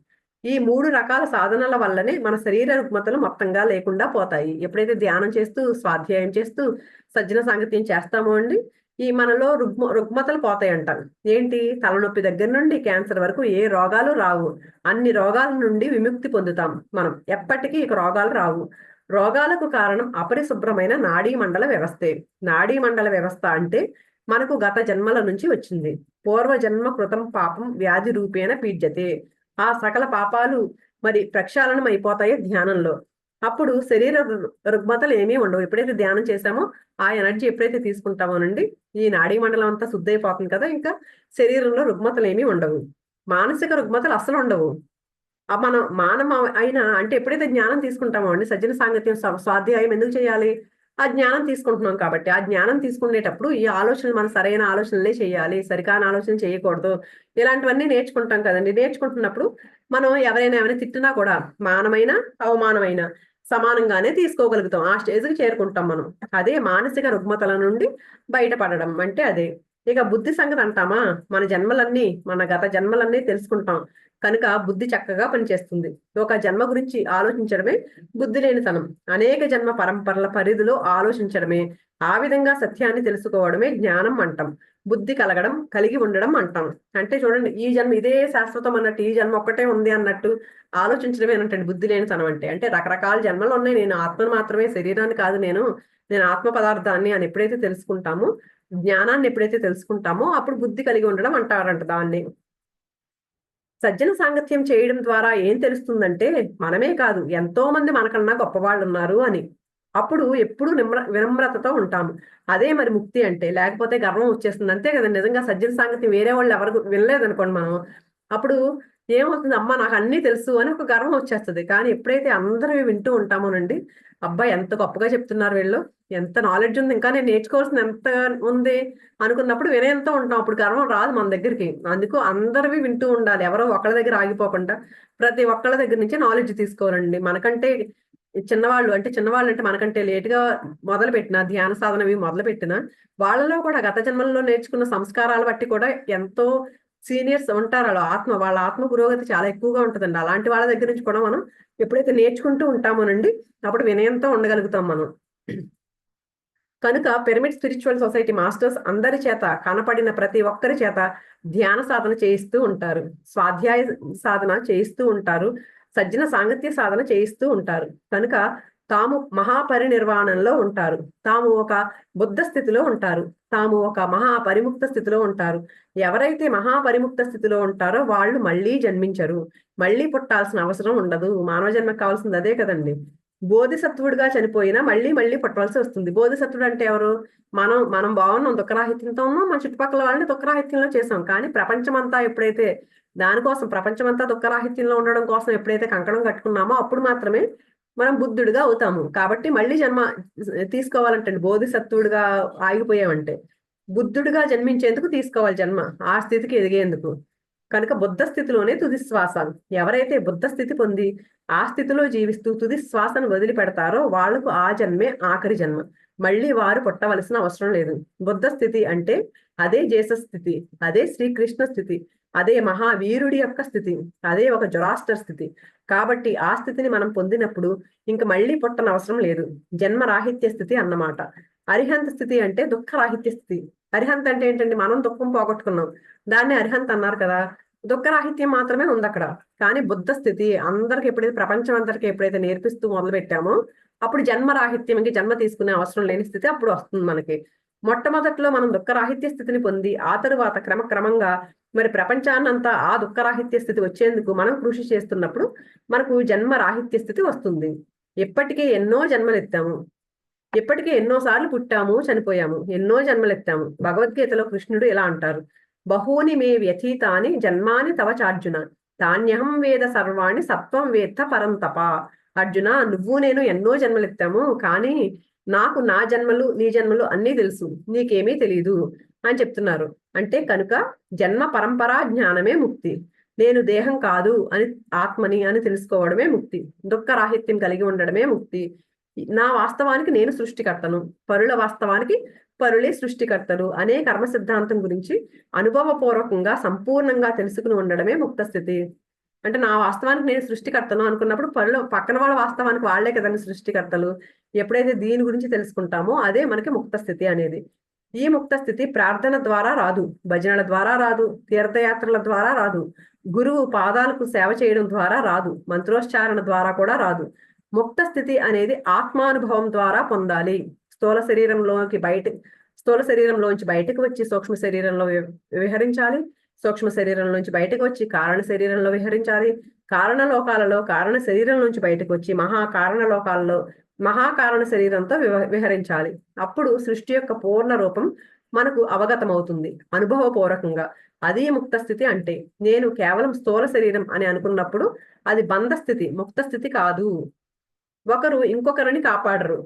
[SPEAKER 1] ఈ 3 రకాల సాధనల వల్లనే మన శరీర రుగ్మతలు మొత్తంగా లేకుండా పోతాయి. ఎప్పుడైతే ధ్యానం చేస్తూ, స్వాధ్యాయం చేస్తూ, సజ్జన సాంగత్యం చేస్తామో అండి, ఈ మనలో రుగ్మతలు పోతాయి అంటారు. ఏంటి? తలనొప్పి దగ్గర నుండి క్యాన్సర్ వరకు ఏ రోగాలు రావు. అన్ని రోగాల నుండి విముక్తి పొందుతాం మనం. ఎప్పటికీ ఇక రోగాలు రావు. రోగాలకు కారణం అపరిశుభ్రమైన నాడీ మండల వ్యవస్థే. నాడీ మండల వ్యవస్థ అంటే మనకు గత జన్మల నుంచి వచ్చింది. పూర్వజన్మ కృతం పాపం వ్యాధి రూపేణ పీడ్యతే. ఆ సకల పాపాలు మరి ప్రక్షాళనం అయిపోతాయి ధ్యానంలో. అప్పుడు శరీర రుగ్మతలు ఏమీ ఉండవు. ఎప్పుడైతే ధ్యానం చేశామో ఆ ఎనర్జీ ఎప్పుడైతే తీసుకుంటామోనండి, ఈ నాడీ మండలం అంతా శుద్ధైపోతుంది కదా, ఇంకా శరీరంలో రుగ్మతలు ఏమీ ఉండవు. మానసిక రుగ్మతలు అసలు ఉండవు. మనం మానవ అయినా అంటే ఎప్పుడైతే జ్ఞానం తీసుకుంటామో అండి, సజ్జన సాంగత్యం, స్వాధ్యాయం ఎందుకు చేయాలి? ఆ జ్ఞానం తీసుకుంటున్నాం కాబట్టి. ఆ జ్ఞానం తీసుకునేటప్పుడు ఈ ఆలోచనలు మన సరైన ఆలోచనలే చేయాలి, సరికాని ఆలోచన చేయకూడదు, ఇలాంటివన్నీ నేర్చుకుంటాం కదండి. నేర్చుకుంటున్నప్పుడు మనం ఎవరైనా తిట్టినా కూడా మానమైన అవమానమైన సమానంగానే తీసుకోగలుగుతాం. ఆ స్టేజ్కి చేరుకుంటాం మనం. అదే మానసిక రుగ్మతల నుండి బయటపడడం అంటే అదే. ఇక బుద్ధి సంగతి అంటామా? మన గత జన్మలన్నీ తెలుసుకుంటాం కనుక బుద్ధి చక్కగా పనిచేస్తుంది. ఒక జన్మ గురించి ఆలోచించడమే బుద్ధి లేనితనం. అనేక జన్మ పరంపరల పరిధిలో ఆలోచించడమే, ఆ విధంగా సత్యాన్ని తెలుసుకోవడమే జ్ఞానం అంటాం. బుద్ధి కలిగి ఉండడం అంటాం. అంటే చూడండి, ఈ జన్మ ఇదే శాశ్వతం అన్నట్టు, ఈ జన్మ ఒక్కటే ఉంది అన్నట్టు ఆలోచించడమే అన్నట్టు బుద్ధి లేనితనం అంటే. అంటే రకరకాల జన్మలు ఉన్నాయి, నేను ఆత్మను మాత్రమే, శరీరాన్ని కాదు, నేను ఆత్మ పదార్థాన్ని అని ఎప్పుడైతే తెలుసుకుంటామో, జ్ఞానాన్ని ఎప్పుడైతే తెలుసుకుంటామో అప్పుడు బుద్ధి కలిగి ఉండడం అంటారంట దాన్ని. సజ్జన సాంగత్యం చేయడం ద్వారా ఏం తెలుస్తుందంటే, మనమే కాదు ఎంతో మంది మనకన్నా గొప్పవాళ్ళు ఉన్నారు అని. అప్పుడు ఎప్పుడు వినమ్రతతో ఉంటాము. అదే మరి ముక్తి అంటే. లేకపోతే గర్వం వచ్చేస్తుంది, అంతే కదా. నిజంగా సజ్జన సాంగత్యం వేరే వాళ్ళు ఎవరు వినలేదనుకోండి మనం, అప్పుడు ఏమవుతుంది? అమ్మ నాకు అన్నీ తెలుసు అని ఒక గర్వం వచ్చేస్తుంది. కానీ ఎప్పుడైతే అందరూ వింటూ ఉంటామోనండి, అబ్బాయి ఎంత గొప్పగా చెప్తున్నారు వీళ్ళు, ఎంత నాలెడ్జ్ ఉంది, ఇంకా నేను నేర్చుకోవాల్సింది ఎంత ఉంది అనుకున్నప్పుడు వినయంతో ఉంటాం. అప్పుడు గర్వం రాదు మన దగ్గరికి. అందుకు అందరివి వింటూ ఉండాలి. ఎవరో ఒకళ్ళ దగ్గర ఆగిపోకుండా ప్రతి ఒక్కళ్ళ దగ్గర నుంచి నాలెడ్జ్ తీసుకోవాలండి. మనకంటే చిన్నవాళ్ళు అంటే మనకంటే లేటుగా మొదలుపెట్టిన ధ్యాన సాధనవి మొదలుపెట్టిన వాళ్ళలో కూడా గత జన్మల్లో నేర్చుకున్న సంస్కారాలు బట్టి కూడా ఎంతో సీనియర్స్ ఉంటారు. వాళ్ళ ఆత్మ పురోగతి చాలా ఎక్కువగా ఉంటుందండి. అలాంటి వాళ్ళ దగ్గర నుంచి కూడా మనం ఎప్పుడైతే నేర్చుకుంటూ ఉంటామోనండి, అప్పుడు వినయంతో ఉండగలుగుతాం మనం. కనుక పిరమిడ్ స్పిరిచువల్ సొసైటీ మాస్టర్స్ అందరి చేత, కనపడిన ప్రతి ఒక్కరి చేత ధ్యాన సాధన చేయిస్తూ ఉంటారు, స్వాధ్యాయ సాధన చేయిస్తూ ఉంటారు, సజ్జన సాంగత్య సాధన చేయిస్తూ ఉంటారు. కనుక తాము మహాపరినిర్వాణంలో ఉంటారు, తాము ఒక బుద్ధ స్థితిలో ఉంటారు, తాము ఒక మహాపరిముక్త స్థితిలో ఉంటారు. ఎవరైతే మహాపరిముక్త స్థితిలో ఉంటారో వాళ్ళు మళ్ళీ జన్మించరు, మళ్ళీ పుట్టాల్సిన అవసరం ఉండదు. మానవ జన్మకు కావాల్సింది అదే కదండి. బోధిసత్వుడిగా చనిపోయినా మళ్ళీ మళ్ళీ పుట్టవలసి వస్తుంది. బోధిసత్వుడు అంటే ఎవరు? మనం బాగున్నాం, దుఃఖరాహిత్యంతో ఉన్నాం, మన చుట్టుపక్కల వాళ్ళని దుఃఖరాహిత్యంలో చేసాం. కానీ ప్రపంచమంతా ఎప్పుడైతే దానికోసం, ప్రపంచమంతా దుఃఖరాహిత్యంలో ఉండడం కోసం ఎప్పుడైతే కంకణం కట్టుకున్నామో అప్పుడు మాత్రమే మనం బుద్ధుడిగా అవుతాము. కాబట్టి మళ్ళీ జన్మ తీసుకోవాలంటే, బోధిసత్వుడిగా ఆగిపోయామంటే బుద్ధుడిగా జన్మించేందుకు తీసుకోవాలి జన్మ, ఆ స్థితికి ఎదిగేందుకు. కనుక బుద్ధ స్థితిలోనే తుది శ్వాస. ఎవరైతే బుద్ధ స్థితి పొంది ఆ స్థితిలో జీవిస్తూ తుది శ్వాసను వదిలిపెడతారో వాళ్లకు ఆ జన్మే ఆఖరి జన్మ. మళ్ళీ వారు పుట్టవలసిన అవసరం లేదు. బుద్ధ స్థితి అంటే అదే జేసస్ స్థితి, అదే శ్రీకృష్ణ స్థితి, అదే మహావీరుడి యొక్క స్థితి, అదే ఒక జొరాస్టర్ స్థితి. కాబట్టి ఆ స్థితిని మనం పొందినప్పుడు ఇంక మళ్ళీ పుట్టన అవసరం లేదు. జన్మ రాహిత్య స్థితి అన్నమాట. అరిహంత స్థితి అంటే దుఃఖ రాహిత్య స్థితి. అరిహంత అంటే ఏంటండి? మనం దుఃఖం పోగొట్టుకున్నాం, దాన్ని అరిహంత అన్నారు కదా. దుఃఖ రాహిత్యం మాత్రమే ఉంది అక్కడ. కానీ బుద్ధ స్థితి అందరికి ఎప్పుడైతే, ప్రపంచం అందరికి ఎప్పుడైతే నేర్పిస్తూ మొదలు పెట్టామో అప్పుడు జన్మ రాహిత్యం, ఇంక జన్మ తీసుకునే అవసరం లేని స్థితి అప్పుడు వస్తుంది మనకి. మొట్టమొదట్లో మనం దుఃఖరాహిత్య స్థితిని పొంది ఆ తరువాత క్రమక్రమంగా మరి ప్రపంచాన్నంతా ఆ దుఃఖరాహిత్య స్థితి వచ్చేందుకు మనం కృషి చేస్తున్నప్పుడు మనకు జన్మ రాహిత్య స్థితి వస్తుంది. ఇప్పటికే ఎన్నో జన్మలు ఎత్తాము, ఇప్పటికే ఎన్నోసార్లు పుట్టాము, చనిపోయాము, ఎన్నో జన్మలు ఎత్తాము. భగవద్గీతలో కృష్ణుడు ఇలా అంటారు, బహూని మే వ్యథీతాని జన్మాని తవ చార్జున, తాన్యహం వేద సర్వాణి సత్వం వేత్త పరం తప. అర్జున, నువ్వు నేను ఎన్నో జన్మలు ఎత్తాము, కానీ నాకు నా జన్మలు నీ జన్మలు అన్నీ తెలుసు, నీకేమీ తెలియదు అని చెప్తున్నారు. అంటే కనుక జన్మ పరంపరా జ్ఞానమే ముక్తి. నేను దేహం కాదు అని, ఆత్మని అని తెలుసుకోవడమే ముక్తి. దుఃఖ రాహిత్యం కలిగి ఉండడమే ముక్తి. నా వాస్తవానికి నేను సృష్టికర్తను, పరుల వాస్తవానికి పరులే సృష్టికర్తలు అనే కర్మ సిద్ధాంతం గురించి అనుభవపూర్వకంగా సంపూర్ణంగా తెలుసుకుని ఉండడమే ముక్త స్థితి. అంటే నా వాస్తవానికి నేను సృష్టికర్తను అనుకున్నప్పుడు పరుల పక్కన వాళ్ళ వాస్తవానికి వాళ్లే కదండి సృష్టికర్తలు. ఎప్పుడైతే దీని గురించి తెలుసుకుంటామో అదే మనకి ముక్త స్థితి అనేది. ఈ ముక్త స్థితి ప్రార్థన ద్వారా రాదు, భజనల ద్వారా రాదు, తీర్థయాత్రల ద్వారా రాదు, గురువు పాదాలకు సేవ చేయడం ద్వారా రాదు, మంత్రోచ్చారణ ద్వారా కూడా రాదు. ముక్త స్థితి అనేది ఆత్మానుభవం ద్వారా పొందాలి. స్థూల శరీరంలోంచి బయటకు వచ్చి సూక్ష్మ శరీరంలో విహరించాలి, సూక్ష్మ శరీరం నుంచి బయటకు వచ్చి కారణ శరీరంలో విహరించాలి, కారణ లోకాలలో కారణ శరీరం నుంచి బయటకు వచ్చి మహాకారణ లోకాలలో మహాకారణ శరీరంతో విహరించాలి. అప్పుడు సృష్టి యొక్క పూర్ణ రూపం మనకు అవగతమవుతుంది అనుభవపూర్వకంగా. అది ముక్త స్థితి అంటే. నేను కేవలం స్థూల శరీరం అని అనుకున్నప్పుడు అది బంధ స్థితి, ముక్త స్థితి కాదు. ఒకరు ఇంకొకరిని కాపాడరు,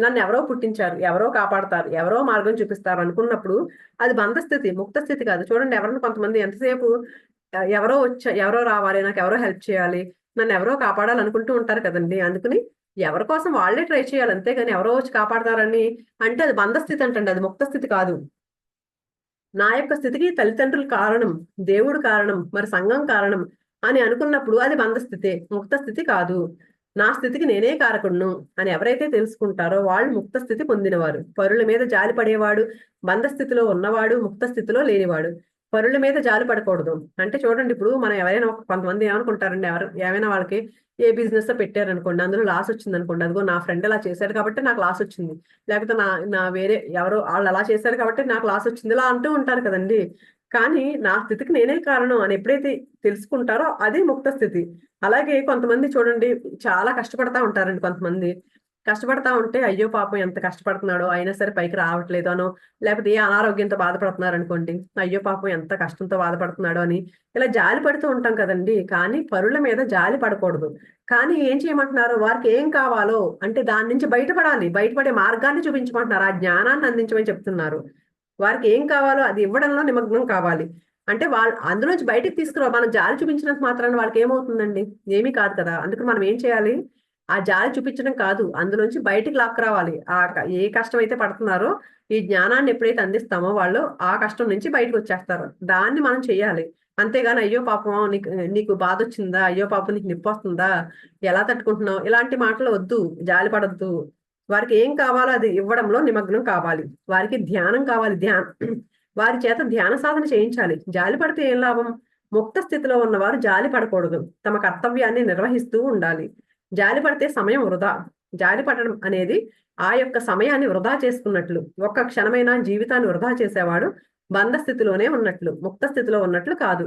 [SPEAKER 1] నన్ను ఎవరో పుట్టించారు, ఎవరో కాపాడతారు, ఎవరో మార్గం చూపిస్తారు అనుకున్నప్పుడు అది బంధ స్థితి, ముక్త స్థితి కాదు. చూడండి, ఎవరిని కొంతమంది ఎంతసేపు ఎవరో రావాలి, నాకు ఎవరో హెల్ప్ చేయాలి, నన్ను ఎవరో కాపాడాలి అనుకుంటూ ఉంటారు కదండి. అందుకని ఎవరి కోసం వాళ్ళే ట్రై చేయాలి, అంతేగాని ఎవరో వచ్చి కాపాడతారని అంటే అది బంధ స్థితి అంటండి, అది ముక్త స్థితి కాదు. నా యొక్క స్థితికి తల్లిదండ్రులు కారణం, దేవుడు కారణం, మరి సంఘం కారణం అని అనుకున్నప్పుడు అది బంధ స్థితి, ముక్త స్థితి కాదు. నా స్థితికి నేనే కారకుడును అని ఎవరైతే తెలుసుకుంటారో వాళ్ళు ముక్త స్థితి పొందినవారు. పరుల మీద జాలి పడేవాడు బంధ స్థితిలో ఉన్నవాడు, ముక్త స్థితిలో లేనివాడు. పరుల మీద జాలి పడకూడదు అంటే చూడండి, ఇప్పుడు మనం ఎవరైనా కొంతమంది ఏమనుకుంటారండి, ఏమైనా వాళ్ళకి ఏ బిజినెస్ పెట్టారనుకోండి, అందులో లాస్ వచ్చింది అనుకోండి, అదిగో నా ఫ్రెండ్ అలా చేశాడు కాబట్టి నాకు లాస్ వచ్చింది, లేకపోతే నా వేరే ఎవరో వాళ్ళు అలా చేశారు కాబట్టి నాకు లాస్ వచ్చింది, ఇలా అంటూ ఉంటారు కదండి. కానీ నా స్థితికి నేనే కారణం అని ఎప్పుడైతే తెలుసుకుంటారో అది ముక్త స్థితి. అలాగే కొంతమంది చూడండి చాలా కష్టపడతా ఉంటారండి. కొంతమంది కష్టపడతా ఉంటే అయ్యో పాపం ఎంత కష్టపడుతున్నాడో అయినా సరే పైకి రావట్లేదు అనో, లేకపోతే ఏ అనారోగ్యంతో బాధపడుతున్నారు అనుకోండి, అయ్యో పాపం ఎంత కష్టంతో బాధపడుతున్నాడో అని ఇలా జాలి పడుతూ ఉంటాం కదండి. కానీ పరుల మీద జాలి పడకూడదు. కానీ ఏం చేయమంటున్నారు, వారికి ఏం కావాలో అంటే దాని నుంచి బయటపడాలి, బయటపడే మార్గాన్ని చూపించమంటున్నారు, ఆ జ్ఞానాన్ని అందించమని చెప్తున్నారు. వారికి ఏం కావాలో అది ఇవ్వడంలో నిమగ్నం కావాలి. అంటే వాళ్ళు అందులోంచి బయటకు తీసుకురా, మనం జాలి చూపించినంత మాత్రాన వాళ్ళకి ఏమవుతుందండి, ఏమీ కాదు కదా. అందుకని మనం ఏం చేయాలి, ఆ జాలి చూపించడం కాదు, అందులోంచి బయటికి లాక్కురావాలి. ఏ కష్టం అయితే పడుతున్నారో ఈ జ్ఞానాన్ని ఎప్పుడైతే అందిస్తామో వాళ్ళు ఆ కష్టం నుంచి బయటకు వచ్చేస్తారు. దాన్ని మనం చెయ్యాలి. అంతేగాని అయ్యో పాపం నీకు నీకు బాధ వచ్చిందా, అయ్యో పాపం నీకు నొప్పి వస్తుందా, ఎలా తట్టుకుంటున్నావు, ఇలాంటి మాటలు వద్దు, జాలి పడొద్దు. వారికి ఏం కావాలో అది ఇవ్వడంలో నిమగ్నం కావాలి. వారికి ధ్యానం కావాలి, వారి చేత ధ్యాన సాధన చేయించాలి. జాలి పడితే ఏం లాభం? ముక్త స్థితిలో ఉన్నవారు జాలి పడకూడదు, తమ కర్తవ్యాన్ని నిర్వహిస్తూ ఉండాలి. జాలి పడితే సమయం వృధా. జాలి పడడం అనేది ఆ యొక్క సమయాన్ని వృధా చేసుకున్నట్లు, ఒక్క క్షణమైన జీవితాన్ని వృధా చేసేవాడు బంధ స్థితిలోనే ఉన్నట్లు, ముక్త స్థితిలో ఉన్నట్లు కాదు.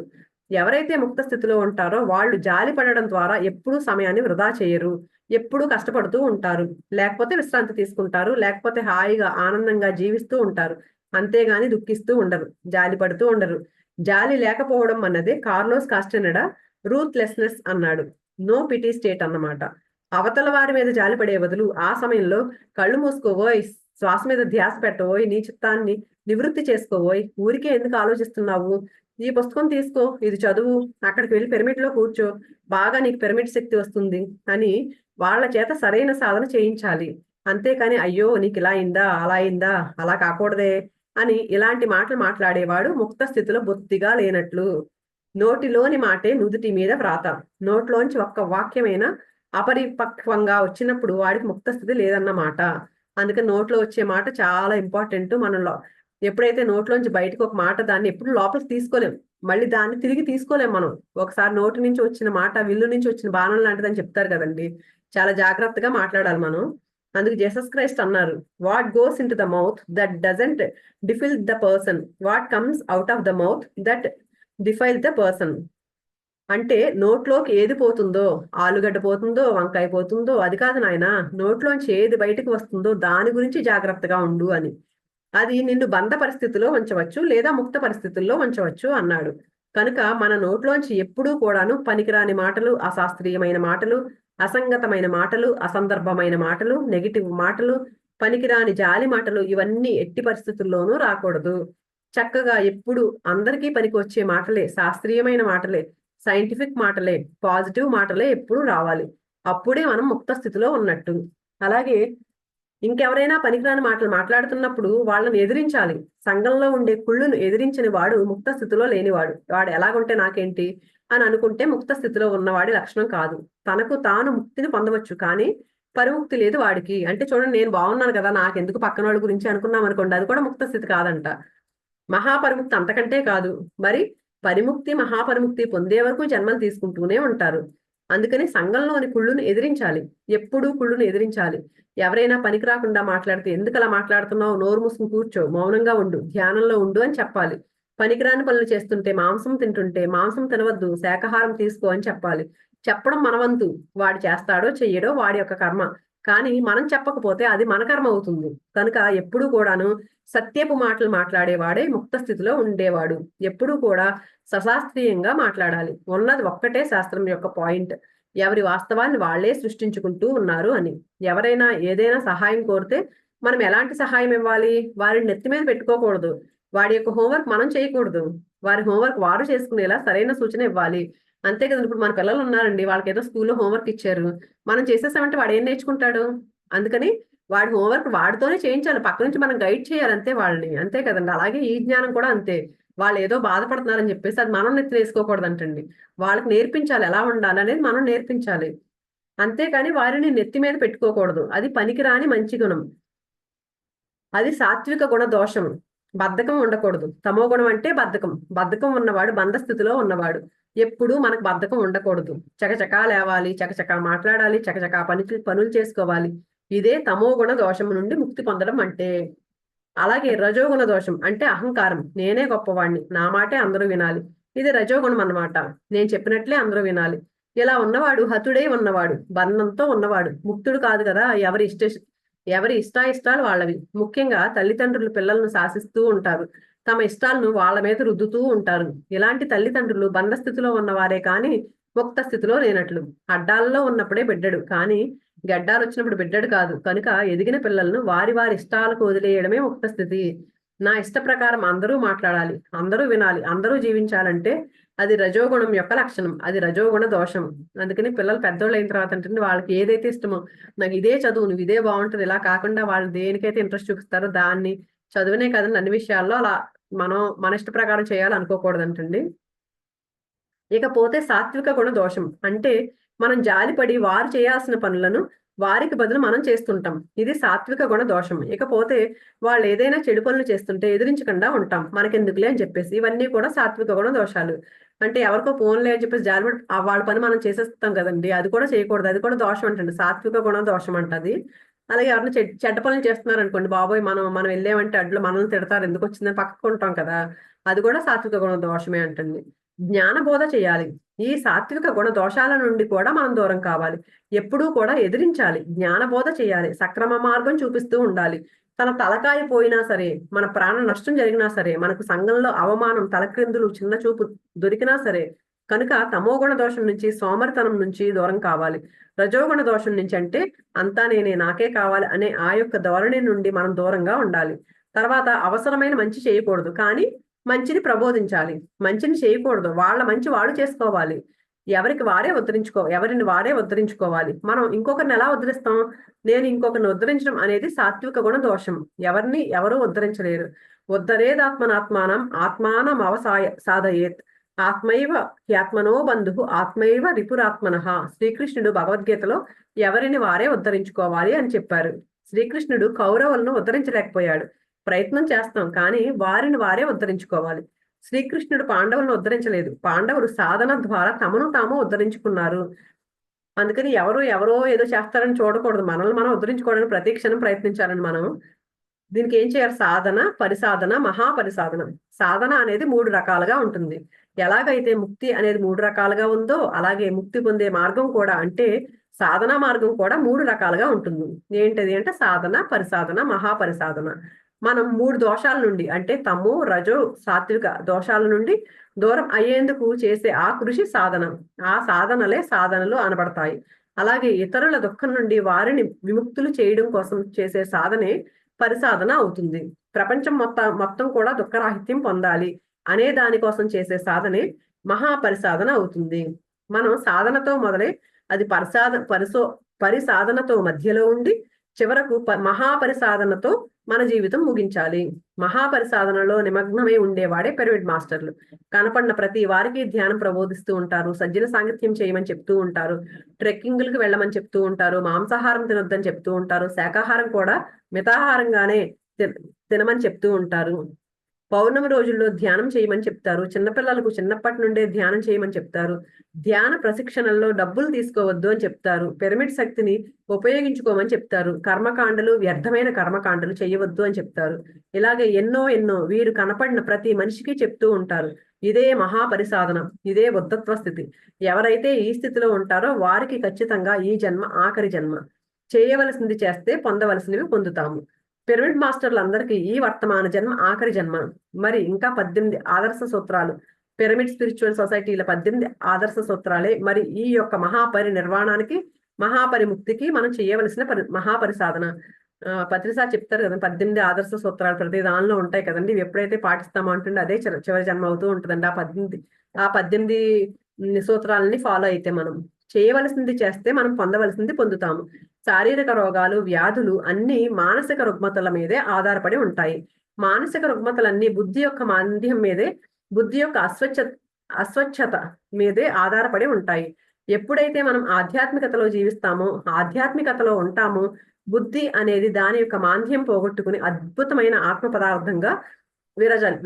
[SPEAKER 1] ఎవరైతే ముక్త స్థితిలో ఉంటారో వాళ్ళు జాలి పడడం ద్వారా ఎప్పుడూ సమయాన్ని వృధా చేయరు, ఎప్పుడూ కష్టపడుతూ ఉంటారు, లేకపోతే విశ్రాంతి తీసుకుంటారు, లేకపోతే హాయిగా ఆనందంగా జీవిస్తూ ఉంటారు. అంతేగాని దుఃఖిస్తూ ఉండరు, జాలి పడుతూ ఉండరు. జాలి లేకపోవడం అన్నదే కార్లోస్ కాస్టెనడా రూత్లెస్నెస్ అన్నాడు. నో పిటీ స్టేట్ అన్నమాట. అవతల వారి మీద జాలి పడే బదులు ఆ సమయంలో కళ్ళు మూసుకోవోయ్, శ్వాస మీద ధ్యాస పెట్టవోయ్, నీ చిత్తాన్ని నివృత్తి చేసుకోవోయ్, ఊరికే ఎందుకు ఆలోచిస్తున్నావు, ఈ పుస్తకం తీసుకో, ఇది చదువు, అక్కడికి వెళ్ళి పిరమిడ్ లో కూర్చో, బాగా నీకు పిరమిడ్ శక్తి వస్తుంది అని వాళ్ళ చేత సరైన సాధన చేయించాలి. అంతేకాని అయ్యో నీకు ఇలా అయిందా, అలా అయిందా, అలా కాకూడదే అని ఇలాంటి మాటలు మాట్లాడేవాడు ముక్త స్థితిలో బొత్తిగా లేనట్లు. నోటిలోని మాటే నుదుటి మీద వ్రాత. నోట్లోంచి ఒక్క వాక్యమైన అపరిపక్వంగా వచ్చినప్పుడు వాడికి ముక్త స్థితి లేదన్నమాట. అందుకని నోట్లో వచ్చే మాట చాలా ఇంపార్టెంట్. మనలో ఎప్పుడైతే నోట్లోంచి బయటకు ఒక మాట దాన్ని ఎప్పుడు లోపలికి తీసుకోలేం, మళ్ళీ దాన్ని తిరిగి తీసుకోలేం మనం. ఒకసారి నోటి నుంచి వచ్చిన మాట విల్లు నుంచి వచ్చిన బాణం లాంటిదని చెప్తారు కదండి. చాలా జాగ్రత్తగా మాట్లాడాలి మనం. అందుకు జీసస్ క్రైస్ట్ అన్నారు, what goes in to the mouth that doesn't defile the person, what comes out of the mouth that defile the person. అంటే నోట్లోకి ఏది పోతుందో, ఆలుగడ్డ పోతుందో, వంకాయ పోతుందో అది కాదు నాయన, నోట్లోంచి ఏది బయటకు వస్తుందో దాని గురించి జాగ్రత్తగా ఉండు అని. అది నిన్ను బంధ పరిస్థితిలో ఉంచవచ్చు లేదా ముక్త పరిస్థితుల్లో ఉంచవచ్చు అన్నాడు. కనుక మన నోట్లోంచి ఎప్పుడూ కూడాను పనికిరాని మాటలు, అశాస్త్రీయమైన మాటలు, అసంగతమైన మాటలు, అసందర్భమైన మాటలు, నెగిటివ్ మాటలు, పనికిరాని జాలి మాటలు ఇవన్నీ ఎట్టి పరిస్థితుల్లోనూ రాకూడదు. చక్కగా ఎప్పుడు అందరికీ పనికి వచ్చే మాటలే, శాస్త్రీయమైన మాటలే, సైంటిఫిక్ మాటలే, పాజిటివ్ మాటలే ఎప్పుడు రావాలి. అప్పుడే మనం ముక్త స్థితిలో ఉన్నట్టు. అలాగే ఇంకెవరైనా పనికిరాని మాటలు మాట్లాడుతున్నప్పుడు వాళ్ళని ఎదిరించాలి. సంఘంలో ఉండే కుళ్ళును ఎదిరించని వాడు ముక్త స్థితిలో లేనివాడు. వాడు ఎలాగుంటే నాకేంటి అని అనుకుంటే ముక్త స్థితిలో ఉన్నవాడి లక్షణం కాదు. తనకు తాను ముక్తిని పొందవచ్చు, కానీ పరిముక్తి లేదు వాడికి. అంటే చూడండి, నేను బాగున్నాను కదా, నాకెందుకు పక్కన వాళ్ళ గురించి అనుకున్నాం అనుకోండి, అది కూడా ముక్త స్థితి కాదంట. మహాపరిముక్తి అంతకంటే కాదు. మరి పరిముక్తి మహాపరిముక్తి పొందే వరకు జన్మలు తీసుకుంటూనే ఉంటారు. అందుకని సంఘంలోని కుళ్ళును ఎదిరించాలి, ఎప్పుడూ కుళ్ళును ఎదిరించాలి. ఎవరైనా పనికి రాకుండా మాట్లాడితే ఎందుకు అలా మాట్లాడుతున్నావు, నోరు మూసుకుని కూర్చో, మౌనంగా ఉండు, ధ్యానంలో ఉండు అని చెప్పాలి. పనికిరాని పనులు చేస్తుంటే, మాంసం తింటుంటే మాంసం తినవద్దు, శాకాహారం తీసుకో అని చెప్పాలి. చెప్పడం మనవంతు, వాడు చేస్తాడో చెయ్యడో వాడి యొక్క కర్మ. కానీ మనం చెప్పకపోతే అది మన కర్మ అవుతుంది. కనుక ఎప్పుడూ కూడాను సత్యపు మాటలు మాట్లాడేవాడే ముక్త స్థితిలో ఉండేవాడు. ఎప్పుడూ కూడా సశాస్త్రీయంగా మాట్లాడాలి. ఉన్నది ఒక్కటే శాస్త్రం యొక్క పాయింట్, ఎవరి వాస్తవాన్ని వాళ్లే సృష్టించుకుంటూ ఉన్నారు అని. ఎవరైనా ఏదైనా సహాయం కోరితే మనం ఎలాంటి సహాయం ఇవ్వాలి, వారిని నెత్తి మీద పెట్టుకోకూడదు, వాడి యొక్క హోంవర్క్ మనం చేయకూడదు, వారి హోంవర్క్ వారు చేసుకునేలా సరైన సూచన ఇవ్వాలి. అంతే కదండి. ఇప్పుడు మన పిల్లలు ఉన్నారండి, వాళ్ళకి ఏదో స్కూల్లో హోంవర్క్ ఇచ్చారు, మనం చేసేసామంటే వాడు ఏం నేర్చుకుంటాడు? అందుకని వాడి హోంవర్క్ వాడితోనే చేయించాలి, పక్క నుంచి మనం గైడ్ చేయాలి అంతే వాళ్ళని. అంతే కదండి. అలాగే ఈ జ్ఞానం కూడా అంతే. వాళ్ళు ఏదో బాధపడుతున్నారని చెప్పేసి అది మనం నెత్తి వేసుకోకూడదంటండి. వాళ్ళకి నేర్పించాలి ఎలా ఉండాలి అనేది, మనం నేర్పించాలి. అంతేకాని వారిని నెత్తి మీద పెట్టుకోకూడదు. అది పనికిరాని మంచి గుణం, అది సాత్విక గుణ దోషం. బద్ధకం ఉండకూడదు. తమో గుణం అంటే బద్ధకం. బద్ధకం ఉన్నవాడు బంధస్థితిలో ఉన్నవాడు. ఎప్పుడూ మనకు బద్ధకం ఉండకూడదు. చకచకా లేవాలి, చకచకా మాట్లాడాలి, చకచకా పనులు చేసుకోవాలి. ఇదే తమో గుణ దోషం నుండి ముక్తి పొందడం అంటే. అలాగే రజోగుణ దోషం అంటే అహంకారం, నేనే గొప్పవాణ్ణి, నా మాటే అందరూ వినాలి. ఇది రజోగుణం అన్నమాట. నేను చెప్పినట్లే అందరూ వినాలి. ఇలా ఉన్నవాడు హతుడై ఉన్నవాడు, బంధంతో ఉన్నవాడు, ముక్తుడు కాదు కదా. ఎవరి ఇష్టాయిష్టాలు వాళ్ళవి. ముఖ్యంగా తల్లిదండ్రులు పిల్లలను శాసిస్తూ ఉంటారు, తమ ఇష్టాలను వాళ్ళ మీద రుద్దుతూ ఉంటారు. ఇలాంటి తల్లిదండ్రులు బంధస్థితిలో ఉన్నవారే కానీ ముక్త స్థితిలో లేనట్లు. అడ్డాలలో ఉన్నప్పుడే బిడ్డడు, కానీ గడ్డాలు వచ్చినప్పుడు బిడ్డడు కాదు. కనుక ఎదిగిన పిల్లలను వారి వారి ఇష్టాలకు వదిలేయడమే ముక్త స్థితి. నా ఇష్ట ప్రకారం అందరూ మాట్లాడాలి, అందరూ వినాలి, అందరూ జీవించాలంటే అది రజోగుణం యొక్క లక్షణం, అది రజోగుణ దోషం. అందుకని పిల్లలు పెద్దోళ్ళు అయిన తర్వాత అంటే వాళ్ళకి ఏదైతే ఇష్టమో, నాకు ఇదే చదువు, నువ్వు ఇదే బాగుంటుంది, ఇలా కాకుండా వాళ్ళు దేనికైతే ఇంట్రెస్ట్ చూపిస్తారో దాన్ని, చదువునే కదండి అన్ని విషయాల్లో, అలా మనం మన ఇష్ట ప్రకారం చేయాలనుకోకూడదంటండి. ఇకపోతే సాత్విక గుణ దోషం అంటే మనం జాలిపడి వారు చేయాల్సిన పనులను వారికి బదులు మనం చేస్తుంటాం. ఇది సాత్విక గుణ దోషం. ఇకపోతే వాళ్ళు ఏదైనా చెడు పనులు చేస్తుంటే ఎదిరించకుండా ఉంటాం, మనకెందుకులే అని చెప్పేసి. ఇవన్నీ కూడా సాత్విక గుణ దోషాలు. అంటే ఎవరికో ఫోన్లే అని చెప్పేసి జాలిపడి వాళ్ళ పని మనం చేసేస్తాం కదండి, అది కూడా చేయకూడదు. అది కూడా దోషం అంటండి, సాత్విక గుణ దోషం అంటది. అలాగే ఎవరైనా చెడ్డ పనులు చేస్తున్నారు అనుకోండి, బాబోయ్ మనం మనం వెళ్ళామంటే అడ్లు మనల్ని తిడతారు, ఎందుకు వచ్చిందని పక్కకు ఉంటాం కదా, అది కూడా సాత్విక గుణ దోషమే అంటుంది. జ్ఞాన బోధ చేయాలి. ఈ సాత్విక గుణ దోషాల నుండి కూడా మనం దూరం కావాలి. ఎప్పుడూ కూడా ఎదిరించాలి, జ్ఞాన బోధ చేయాలి, సక్రమ మార్గం చూపిస్తూ ఉండాలి. తన తలకాయ పోయినా సరే, మన ప్రాణ నష్టం జరిగినా సరే, మనకు సంఘంలో అవమానం, తలక్రిందులు, చిన్న చూపు దొరికినా సరే, కనుక తమోగుణ దోషం నుంచి, సోమరితనం నుంచి దూరం కావాలి. రజోగుణ దోషం నుంచి అంటే అంతా నేనే, నాకే కావాలి అనే ఆ యొక్క ధోరణి నుండి మనం దూరంగా ఉండాలి. తర్వాత అవసరమైన మంచి చేయకూడదు, కానీ మంచిని ప్రబోధించాలి. మంచిని చేయకూడదు, వాళ్ళ మంచి వాళ్ళు చేసుకోవాలి. ఎవరిని వారే ఉద్ధరించుకోవాలి. మనం ఇంకొకరిని ఎలా ఉద్ధరిస్తాం? నేను ఇంకొకరిని ఉద్ధరించడం అనేది సాత్విక గుణ దోషం. ఎవరిని ఎవరు ఉద్ధరించలేరు. ఉద్ధరేదాత్మనాత్మానం ఆత్మానం సాధయేత్. ఆత్మైవ హ్యాత్మనో బంధు ఆత్మైవ రిపురాత్మనః. శ్రీకృష్ణుడు భగవద్గీతలో ఎవరిని వారే ఉద్ధరించుకోవాలి అని చెప్పారు. శ్రీకృష్ణుడు కౌరవులను ఉద్ధరించలేకపోయాడు. ప్రయత్నం చేస్తాం, కానీ వారిని వారే ఉద్ధరించుకోవాలి. శ్రీకృష్ణుడు పాండవులను ఉద్ధరించలేదు, పాండవులు సాధన ద్వారా తమను తాము ఉద్ధరించుకున్నారు. అందుకని ఎవరో ఏదో చేస్తారని చూడకూడదు, మనల్ని మనం ఉద్ధరించుకోవడానికి ప్రతి క్షణం ప్రయత్నించాలని మనం. దీనికి ఏం చేయాలి? సాధన, పరిసాధన, మహాపరిసాధన. సాధన అనేది 3 రకాలుగా ఉంటుంది. ఎలాగైతే ముక్తి అనేది 3 రకాలుగా ఉందో, అలాగే ముక్తి పొందే మార్గం కూడా, అంటే సాధన మార్గం కూడా 3 రకాలుగా ఉంటుంది. ఏంటది అంటే సాధన, పరిసాధన, మహాపరిసాధన. మనం 3 దోషాల నుండి, అంటే తమో రజో సాత్విక దోషాల నుండి దూరం అయ్యేందుకు చేసే ఆ కృషి సాధన. ఆ సాధనలే సాధనలు అనబడతాయి. అలాగే ఇతరుల దుఃఖం నుండి వారిని విముక్తులు చేయడం కోసం చేసే సాధనే పరిసాధన అవుతుంది. ప్రపంచం మొత్తం కూడా దుఃఖరాహిత్యం పొందాలి అనే దానికోసం చేసే సాధనే మహాపరిసాధన అవుతుంది. మనం సాధనతో మొదలై అది పరిసాధనతో మధ్యలో ఉండి చివరకు మహాపరిసాధనతో మన జీవితం ముగించాలి. మహాపరిసాధనలో నిమగ్నమై ఉండేవాడే పిరమిడ్ మాస్టర్లు. కనపడిన ప్రతి వారికి ధ్యానం ప్రబోధిస్తూ ఉంటారు, సజ్జన సాంగత్యం చేయమని చెప్తూ ఉంటారు, ట్రెక్కింగ్లకు వెళ్ళమని చెప్తూ ఉంటారు, మాంసాహారం తినొద్దని చెప్తూ ఉంటారు, శాకాహారం కూడా మితాహారంగానే తినమని చెప్తూ ఉంటారు. పౌర్ణమి రోజుల్లో ధ్యానం చేయమని చెప్తారు. చిన్నపిల్లలకు చిన్నప్పటి నుండే ధ్యానం చేయమని చెప్తారు. ధ్యాన ప్రశిక్షణల్లో డబ్బులు తీసుకోవద్దు అని చెప్తారు. పిరమిడ్ శక్తిని ఉపయోగించుకోమని చెప్తారు. కర్మకాండలు, వ్యర్థమైన కర్మకాండలు చేయవద్దు అని చెప్తారు. ఇలాగే ఎన్నో వీరు కనపడిన ప్రతి మనిషికి చెప్తూ ఉంటారు. ఇదే మహాపరిసాధన, ఇదే బుద్ధత్వ స్థితి. ఎవరైతే ఈ స్థితిలో ఉంటారో వారికి ఖచ్చితంగా ఈ జన్మ ఆఖరి జన్మ. చేయవలసింది చేస్తే పొందవలసినవి పొందుతాము. పిరమిడ్ మాస్టర్లందరికీ ఈ వర్తమాన జన్మ ఆఖరి జన్మ. మరి ఇంకా 18 ఆదర్శ సూత్రాలు, పిరమిడ్ స్పిరిచువల్ సొసైటీల 18 ఆదర్శ సూత్రాలే మరి ఈ యొక్క మహాపరినిర్వాణానికి, మహాపరిముక్తికి మనం చేయవలసిన మహాపరిసాధన. పత్రిసారి చెప్తారు కదా, 18 ఆదర్శ సూత్రాలు ప్రతి దానిలో ఉంటాయి కదండి. ఇవి ఎప్పుడైతే పాటిస్తామో అంటుండే అదే చివరి జన్మ అవుతూ ఉంటుందండి. ఆ 18 సూత్రాలని ఫాలో అయితే మనం చేయవలసింది చేస్తే మనం పొందవలసింది పొందుతాము. శారీరక రోగాలు, వ్యాధులు అన్ని మానసిక రుగ్మతల మీదే ఆధారపడి ఉంటాయి. మానసిక రుగ్మతలన్నీ బుద్ధి యొక్క మాంద్యం మీదే, బుద్ధి యొక్క అస్వచ్ఛత మీదే ఆధారపడి ఉంటాయి. ఎప్పుడైతే మనం ఆధ్యాత్మికతలో జీవిస్తామో, ఆధ్యాత్మికతలో ఉంటామో, బుద్ధి అనేది దాని యొక్క మాంద్యం పోగొట్టుకుని అద్భుతమైన ఆత్మ పదార్థంగా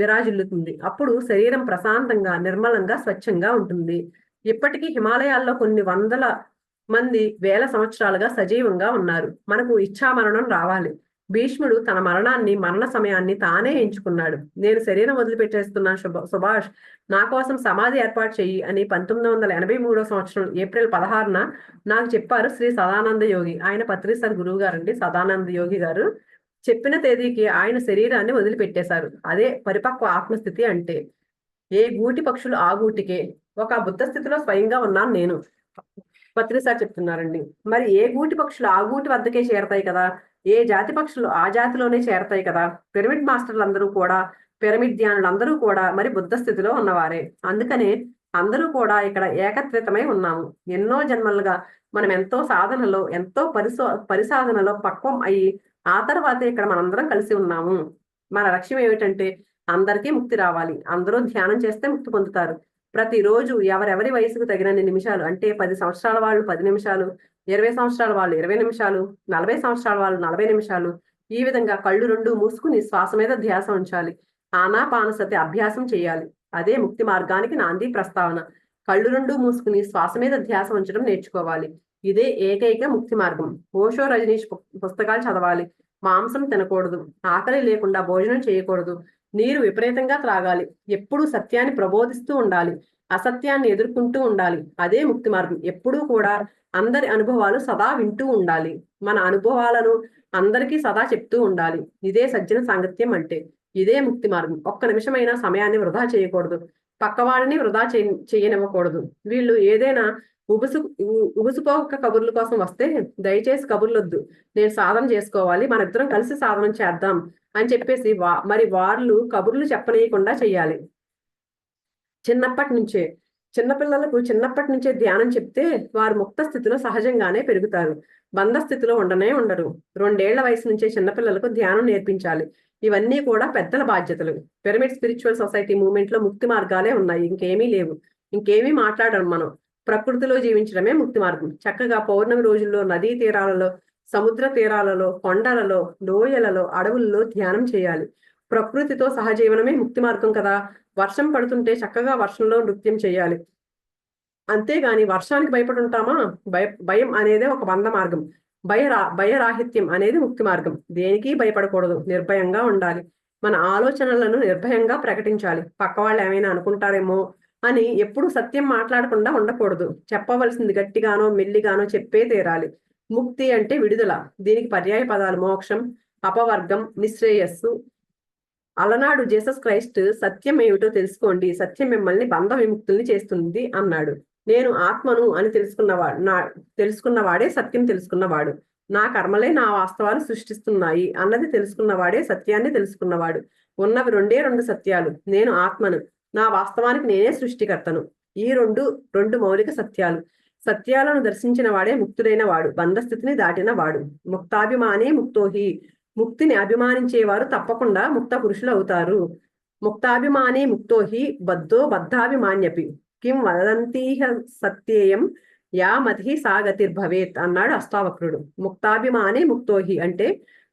[SPEAKER 1] విరాజిల్లుతుంది. అప్పుడు శరీరం ప్రశాంతంగా, నిర్మలంగా, స్వచ్ఛంగా ఉంటుంది. ఇప్పటికీ హిమాలయాల్లో కొన్ని వందల మంది వేల సంవత్సరాలుగా సజీవంగా ఉన్నారు. మనకు ఇచ్ఛామరణం రావాలి. భీష్ముడు తన మరణ సమయాన్ని తానే ఎంచుకున్నాడు. నేను శరీరం వదిలిపెట్టేస్తున్నాను సుభాష్, నా కోసం సమాధి ఏర్పాటు చెయ్యి అని 1983 సంవత్సరం ఏప్రిల్ 16న నాకు చెప్పారు శ్రీ సదానంద యోగి. ఆయన పత్రిసార్ గురువు గారండి, సదానంద యోగి గారు. చెప్పిన తేదీకి ఆయన శరీరాన్ని వదిలిపెట్టేశారు. అదే పరిపక్వ ఆత్మస్థితి అంటే. ఏ గూటి పక్షులు ఆ గూటికే. ఒక బుద్ధ స్థితిలో స్వయంగా ఉన్నాను నేను, పత్రిసార్ చెప్తున్నారండి. మరి ఏ గూటి పక్షులు ఆ గూటి వద్దకే చేరతాయి కదా, ఏ జాతి పక్షులు ఆ జాతిలోనే చేరతాయి కదా. పిరమిడ్ మాస్టర్లు అందరూ కూడా, పిరమిడ్ ధ్యానులందరూ కూడా మరి బుద్ధ స్థితిలో ఉన్నవారే. అందుకనే అందరూ కూడా ఇక్కడ ఏకత్రితమై ఉన్నాము. ఎన్నో జన్మలుగా మనం ఎంతో సాధనలో, ఎంతో పరిసాధనలో పక్వం అయ్యి ఆ తర్వాతే ఇక్కడ మనందరం కలిసి ఉన్నాము. మన లక్ష్యం ఏమిటంటే అందరికీ ముక్తి రావాలి. అందరూ ధ్యానం చేస్తే ముక్తి పొందుతారు. ప్రతిరోజు ఎవరెవరి వయసుకు తగినన్ని నిమిషాలు, అంటే 10 సంవత్సరాల వాళ్ళు 10 నిమిషాలు, 20 సంవత్సరాల వాళ్ళు 20 నిమిషాలు, 40 సంవత్సరాల వాళ్ళు 40 నిమిషాలు. ఈ విధంగా కళ్ళు రెండు మూసుకుని శ్వాస మీద ధ్యాస ఉంచాలి. ఆనాపానసతి అభ్యాసం చేయాలి. అదే ముక్తి మార్గానికి నాంది ప్రస్తావన. కళ్ళు రెండు మూసుకుని శ్వాస మీద ధ్యాస ఉంచడం నేర్చుకోవాలి. ఇదే ఏకైక ముక్తి మార్గం. ఓషో, రజనీష్ పుస్తకాలు చదవాలి. మాంసం తినకూడదు. ఆకలి లేకుండా భోజనం చేయకూడదు. నీరు విపరీతంగా త్రాగాలి. ఎప్పుడూ సత్యాన్ని ప్రబోధిస్తూ ఉండాలి. అసత్యాన్ని ఎదుర్కొంటూ ఉండాలి. అదే ముక్తి మార్గం. ఎప్పుడూ కూడా అందరి అనుభవాలు సదా వింటూ ఉండాలి. మన అనుభవాలను అందరికీ సదా చెప్తూ ఉండాలి. ఇదే సజ్జన సాంగత్యం అంటే. ఇదే ముక్తి మార్గం. ఒక్క నిమిషమైనా సమయాన్ని వృధా చేయకూడదు. పక్కవాడిని వృధా చేయనివ్వకూడదు. వీళ్ళు ఏదైనా ఉబుసుపోక కబుర్ల కోసం వస్తే దయచేసి కబుర్లొద్దు, నేను సాధన చేసుకోవాలి, మన ఇద్దరం కలిసి సాధన చేద్దాం అని చెప్పేసి మరి వాళ్ళు కబుర్లు చెప్పనీయకుండా చెయ్యాలి. చిన్నపిల్లలకు చిన్నప్పటి నుంచే ధ్యానం చెప్తే వారు ముక్త స్థితిలో సహజంగానే పెరుగుతారు. బంధ స్థితిలో ఉండరు. 2 ఏళ్ల వయసు నుంచే చిన్నపిల్లలకు ధ్యానం నేర్పించాలి. ఇవన్నీ కూడా పెద్దల బాధ్యతలు. పిరమిడ్ స్పిరిచువల్ సొసైటీ మూవ్మెంట్ లో ముక్తి మార్గాలే ఉన్నాయి, ఇంకేమీ లేవు. ఇంకేమీ మాట్లాడడం. మనం ప్రకృతిలో జీవించడమే ముక్తి మార్గం. చక్కగా పౌర్ణమి రోజుల్లో నదీ తీరాలలో, సముద్ర తీరాలలో, కొండలలో, లోయలలో, అడవుల్లో ధ్యానం చేయాలి. ప్రకృతితో సహజీవనమే ముక్తి మార్గం కదా. వర్షం పడుతుంటే చక్కగా వర్షంలో నృత్యం చేయాలి. అంతేగాని వర్షానికి భయపడి ఉంటామా? భయం అనేదే ఒక బంధ మార్గం. భయరాహిత్యం అనేది ముక్తి మార్గం. దేనికి భయపడకూడదు, నిర్భయంగా ఉండాలి. మన ఆలోచనలను నిర్భయంగా ప్రకటించాలి. పక్క వాళ్ళు ఏమైనా అనుకుంటారేమో అని ఎప్పుడు సత్యం మాట్లాడకుండా ఉండకూడదు. చెప్పవలసింది గట్టిగానో మెల్లిగానో చెప్పే తీరాలి. ముక్తి అంటే విడుదల. దీనికి పర్యాయ పదాలు మోక్షం, అపవర్గం, నిశ్రేయస్సు. అలనాడు జీసస్ క్రైస్ట్ సత్యం ఏమిటో తెలుసుకోండి, సత్యం మిమ్మల్ని బంధ విముక్తుల్ని చేస్తుంది అన్నాడు. నేను ఆత్మను అని తెలుసుకున్నవాడే సత్యం తెలుసుకున్నవాడు. నా కర్మలే నా వాస్తవాలు సృష్టిస్తున్నాయి అన్నది తెలుసుకున్నవాడే సత్యాన్ని తెలుసుకున్నవాడు. ఉన్నవి 2 సత్యాలు. నేను ఆత్మను, నా వాస్తవానికి నేనే సృష్టికర్తను. ఈ రెండు మౌలిక సత్యాలు. సత్యాలను దర్శించిన వాడే ముక్తుడైన వాడు, బంధస్థితిని దాటిన వాడు. ముక్తాభిమానే ముక్తోహి. ముక్తిని అభిమానించేవారు తప్పకుండా ముక్త పురుషులు అవుతారు. ముక్తాభిమానే ముక్తోహి బద్ధాభిమాన్యపి కిం వదంతీహ సత్యేయం యా మతి సా గతిర్భవేత్ అన్నాడు అష్టావక్రుడు. ముక్తాభిమానే ముక్తోహి అంటే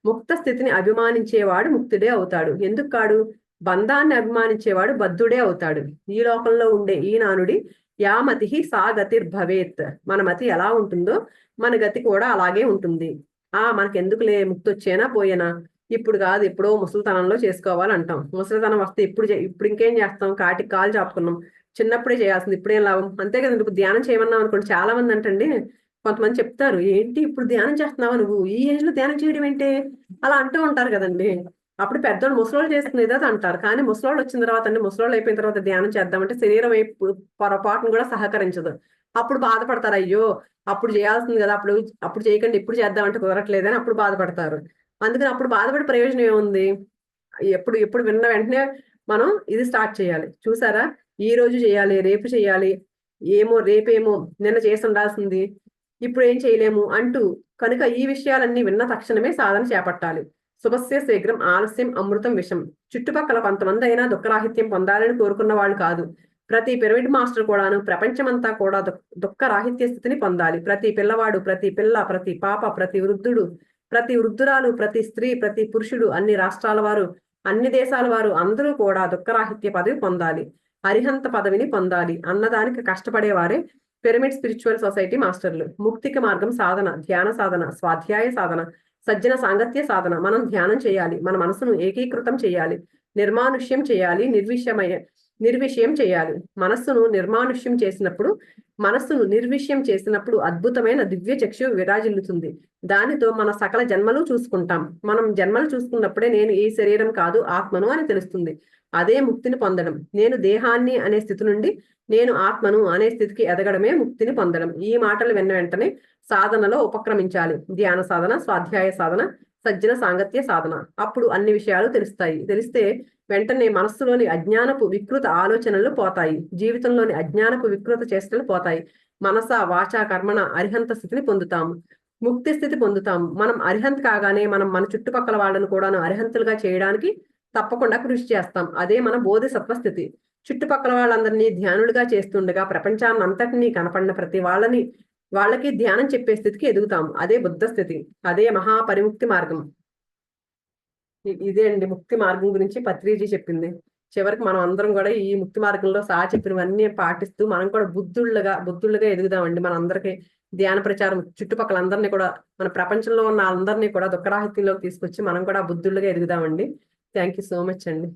[SPEAKER 1] ముక్త స్థితిని అభిమానించేవాడు ముక్తుడే అవుతాడు. ఎందుకు కాడు? బంధాన్ని అభిమానించేవాడు బద్ధుడే అవుతాడు. ఈ లోకంలో ఉండే ఈ నానుడి యా మతి సా గతిర్భవేత్. మన మతి ఎలా ఉంటుందో మన గతి కూడా అలాగే ఉంటుంది. మనకెందుకులే, ముక్తి వచ్చేనా పోయేనా, ఇప్పుడు కాదు ఎప్పుడో ముసలితనంలో చేసుకోవాలంటాం. ముసలితనం వస్తే ఇప్పుడు ఇంకేం చేస్తాం? కాటికి కాలు చాపుకున్నాం. చిన్నప్పుడే చేయాల్సింది, ఇప్పుడేం లాభం? అంతే కదండి. ఇప్పుడు ధ్యానం చేయమన్నాం అనుకోండి, చాలా మంది అంటండి, కొంతమంది చెప్తారు, ఏంటి ఇప్పుడు ధ్యానం చేస్తున్నావా నువ్వు, ఈ ఏజ్ లో ధ్యానం చేయడం ఏంటి, అలా అంటూ ఉంటారు కదండి. అప్పుడు పెద్దోళ్ళు ముసలోళ్ళు చేసుకునేది అది అంటారు. కానీ ముసలోళ్ళు వచ్చిన తర్వాత అండి, ముసలోళ్ళు అయిపోయిన తర్వాత ధ్యానం చేద్దామంటే శరీరం పొరపాటును కూడా సహకరించదు. అప్పుడు బాధపడతారు, అయ్యో అప్పుడు చేయాల్సింది కదా, అప్పుడు చేయకండి ఇప్పుడు చేద్దామంటే కుదరట్లేదని అప్పుడు బాధపడతారు. అందుకని అప్పుడు బాధపడే ప్రయోజనం ఏముంది? ఎప్పుడు విన్న వెంటనే మనం ఇది స్టార్ట్ చేయాలి. చూసారా, ఈ రోజు చేయాలి, రేపు చేయాలి, రేపేమో నిన్న చేసి ఉండాల్సింది, ఇప్పుడు ఏం చేయలేము అంటూ. కనుక ఈ విషయాలన్నీ విన్న తక్షణమే సాధన చేపట్టాలి. శుభస్య శీఘ్రం ఆలస్యం అమృతం విషం. చుట్టుపక్కల కొంతమంది అయినా దుఃఖరాహిత్యం పొందాలని కోరుకున్న వాళ్ళు కాదు. ప్రతి పిరమిడ్ మాస్టర్ కూడాను ప్రపంచమంతా కూడా దుఃఖరాహిత్య స్థితిని పొందాలి. ప్రతి పిల్లవాడు, ప్రతి పిల్ల, ప్రతి పాప, ప్రతి వృద్ధుడు, ప్రతి వృద్ధురాలు, ప్రతి స్త్రీ, ప్రతి పురుషుడు, అన్ని రాష్ట్రాల వారు, అన్ని దేశాల వారు అందరూ కూడా దుఃఖరాహిత్య పదవి పొందాలి, అరిహంత పదవిని పొందాలి అన్నదానికి కష్టపడేవారే పిరమిడ్ స్పిరిచువల్ సొసైటీ మాస్టర్లు. ముక్తికి మార్గం సాధన, ధ్యాన సాధన, స్వాధ్యాయ సాధన, సజ్జన సాంగత్య సాధన. మనం ధ్యానం చేయాలి, మన మనసును ఏకీకృతం చేయాలి, నిర్మానుష్యం చేయాలి, నిర్విషయం చేయాలి. మనస్సును నిర్విషయం చేసినప్పుడు అద్భుతమైన దివ్య చక్షు విరాజిల్లుతుంది. దానితో మన సకల జన్మలు చూసుకుంటాం. మనం జన్మలు చూసుకున్నప్పుడే నేను ఈ శరీరం కాదు ఆత్మను అని తెలుస్తుంది. అదే ముక్తిని పొందడం. నేను దేహాన్ని అనే స్థితి నుండి నేను ఆత్మను అనే స్థితికి ఎదగడమే ముక్తిని పొందడం. ఈ మాటలు విన్న వెంటనే సాధనలో ఉపక్రమించాలి. ధ్యాన సాధన, స్వాధ్యాయ సాధన, సజ్జన సాంగత్య సాధన. అప్పుడు అన్ని విషయాలు తెలుస్తాయి. తెలిస్తే వెంటనే మనస్సులోని అజ్ఞానపు వికృత ఆలోచనలు పోతాయి. జీవితంలోని అజ్ఞానపు వికృత చేష్టలు పోతాయి. మనస వాచ కర్మణ అరిహంత స్థితిని పొందుతాము, ముక్తి స్థితి పొందుతాము. మనం అరిహంత్ కాగానే మనం మన చుట్టుపక్కల వాళ్ళను కూడాను అరిహంతులుగా చేయడానికి తప్పకుండా కృషి చేస్తాం. అదే మన బోధిసత్వ స్థితి. చుట్టుపక్కల వాళ్ళందరినీ ధ్యానులుగా చేస్తుండగా ప్రపంచాన్ని అంతటినీ కనపడిన ప్రతి వాళ్ళని వాళ్ళకి ధ్యానం చెప్పే స్థితికి ఎదుగుతాము. అదే బుద్ధ స్థితి, అదే మహాపరిముక్తి మార్గం. ఇదే అండి ముక్తి మార్గం గురించి పత్రిజీ చెప్పింది. చివరికి మనం అందరం కూడా ఈ ముక్తి మార్గంలో సార్ చెప్పినవన్నీ పాటిస్తూ మనం కూడా బుద్ధుళ్ళుగా ఎదుగుదామండి. మన అందరికి ధ్యాన ప్రచారం చుట్టుపక్కల అందరినీ కూడా, మన ప్రపంచంలో ఉన్న అందరినీ కూడా దుఃఖరాహిత్యంలోకి తీసుకొచ్చి మనం కూడా బుద్ధుళ్ళుగా ఎదుగుదామండి. థ్యాంక్ యూ సో మచ్ అండి.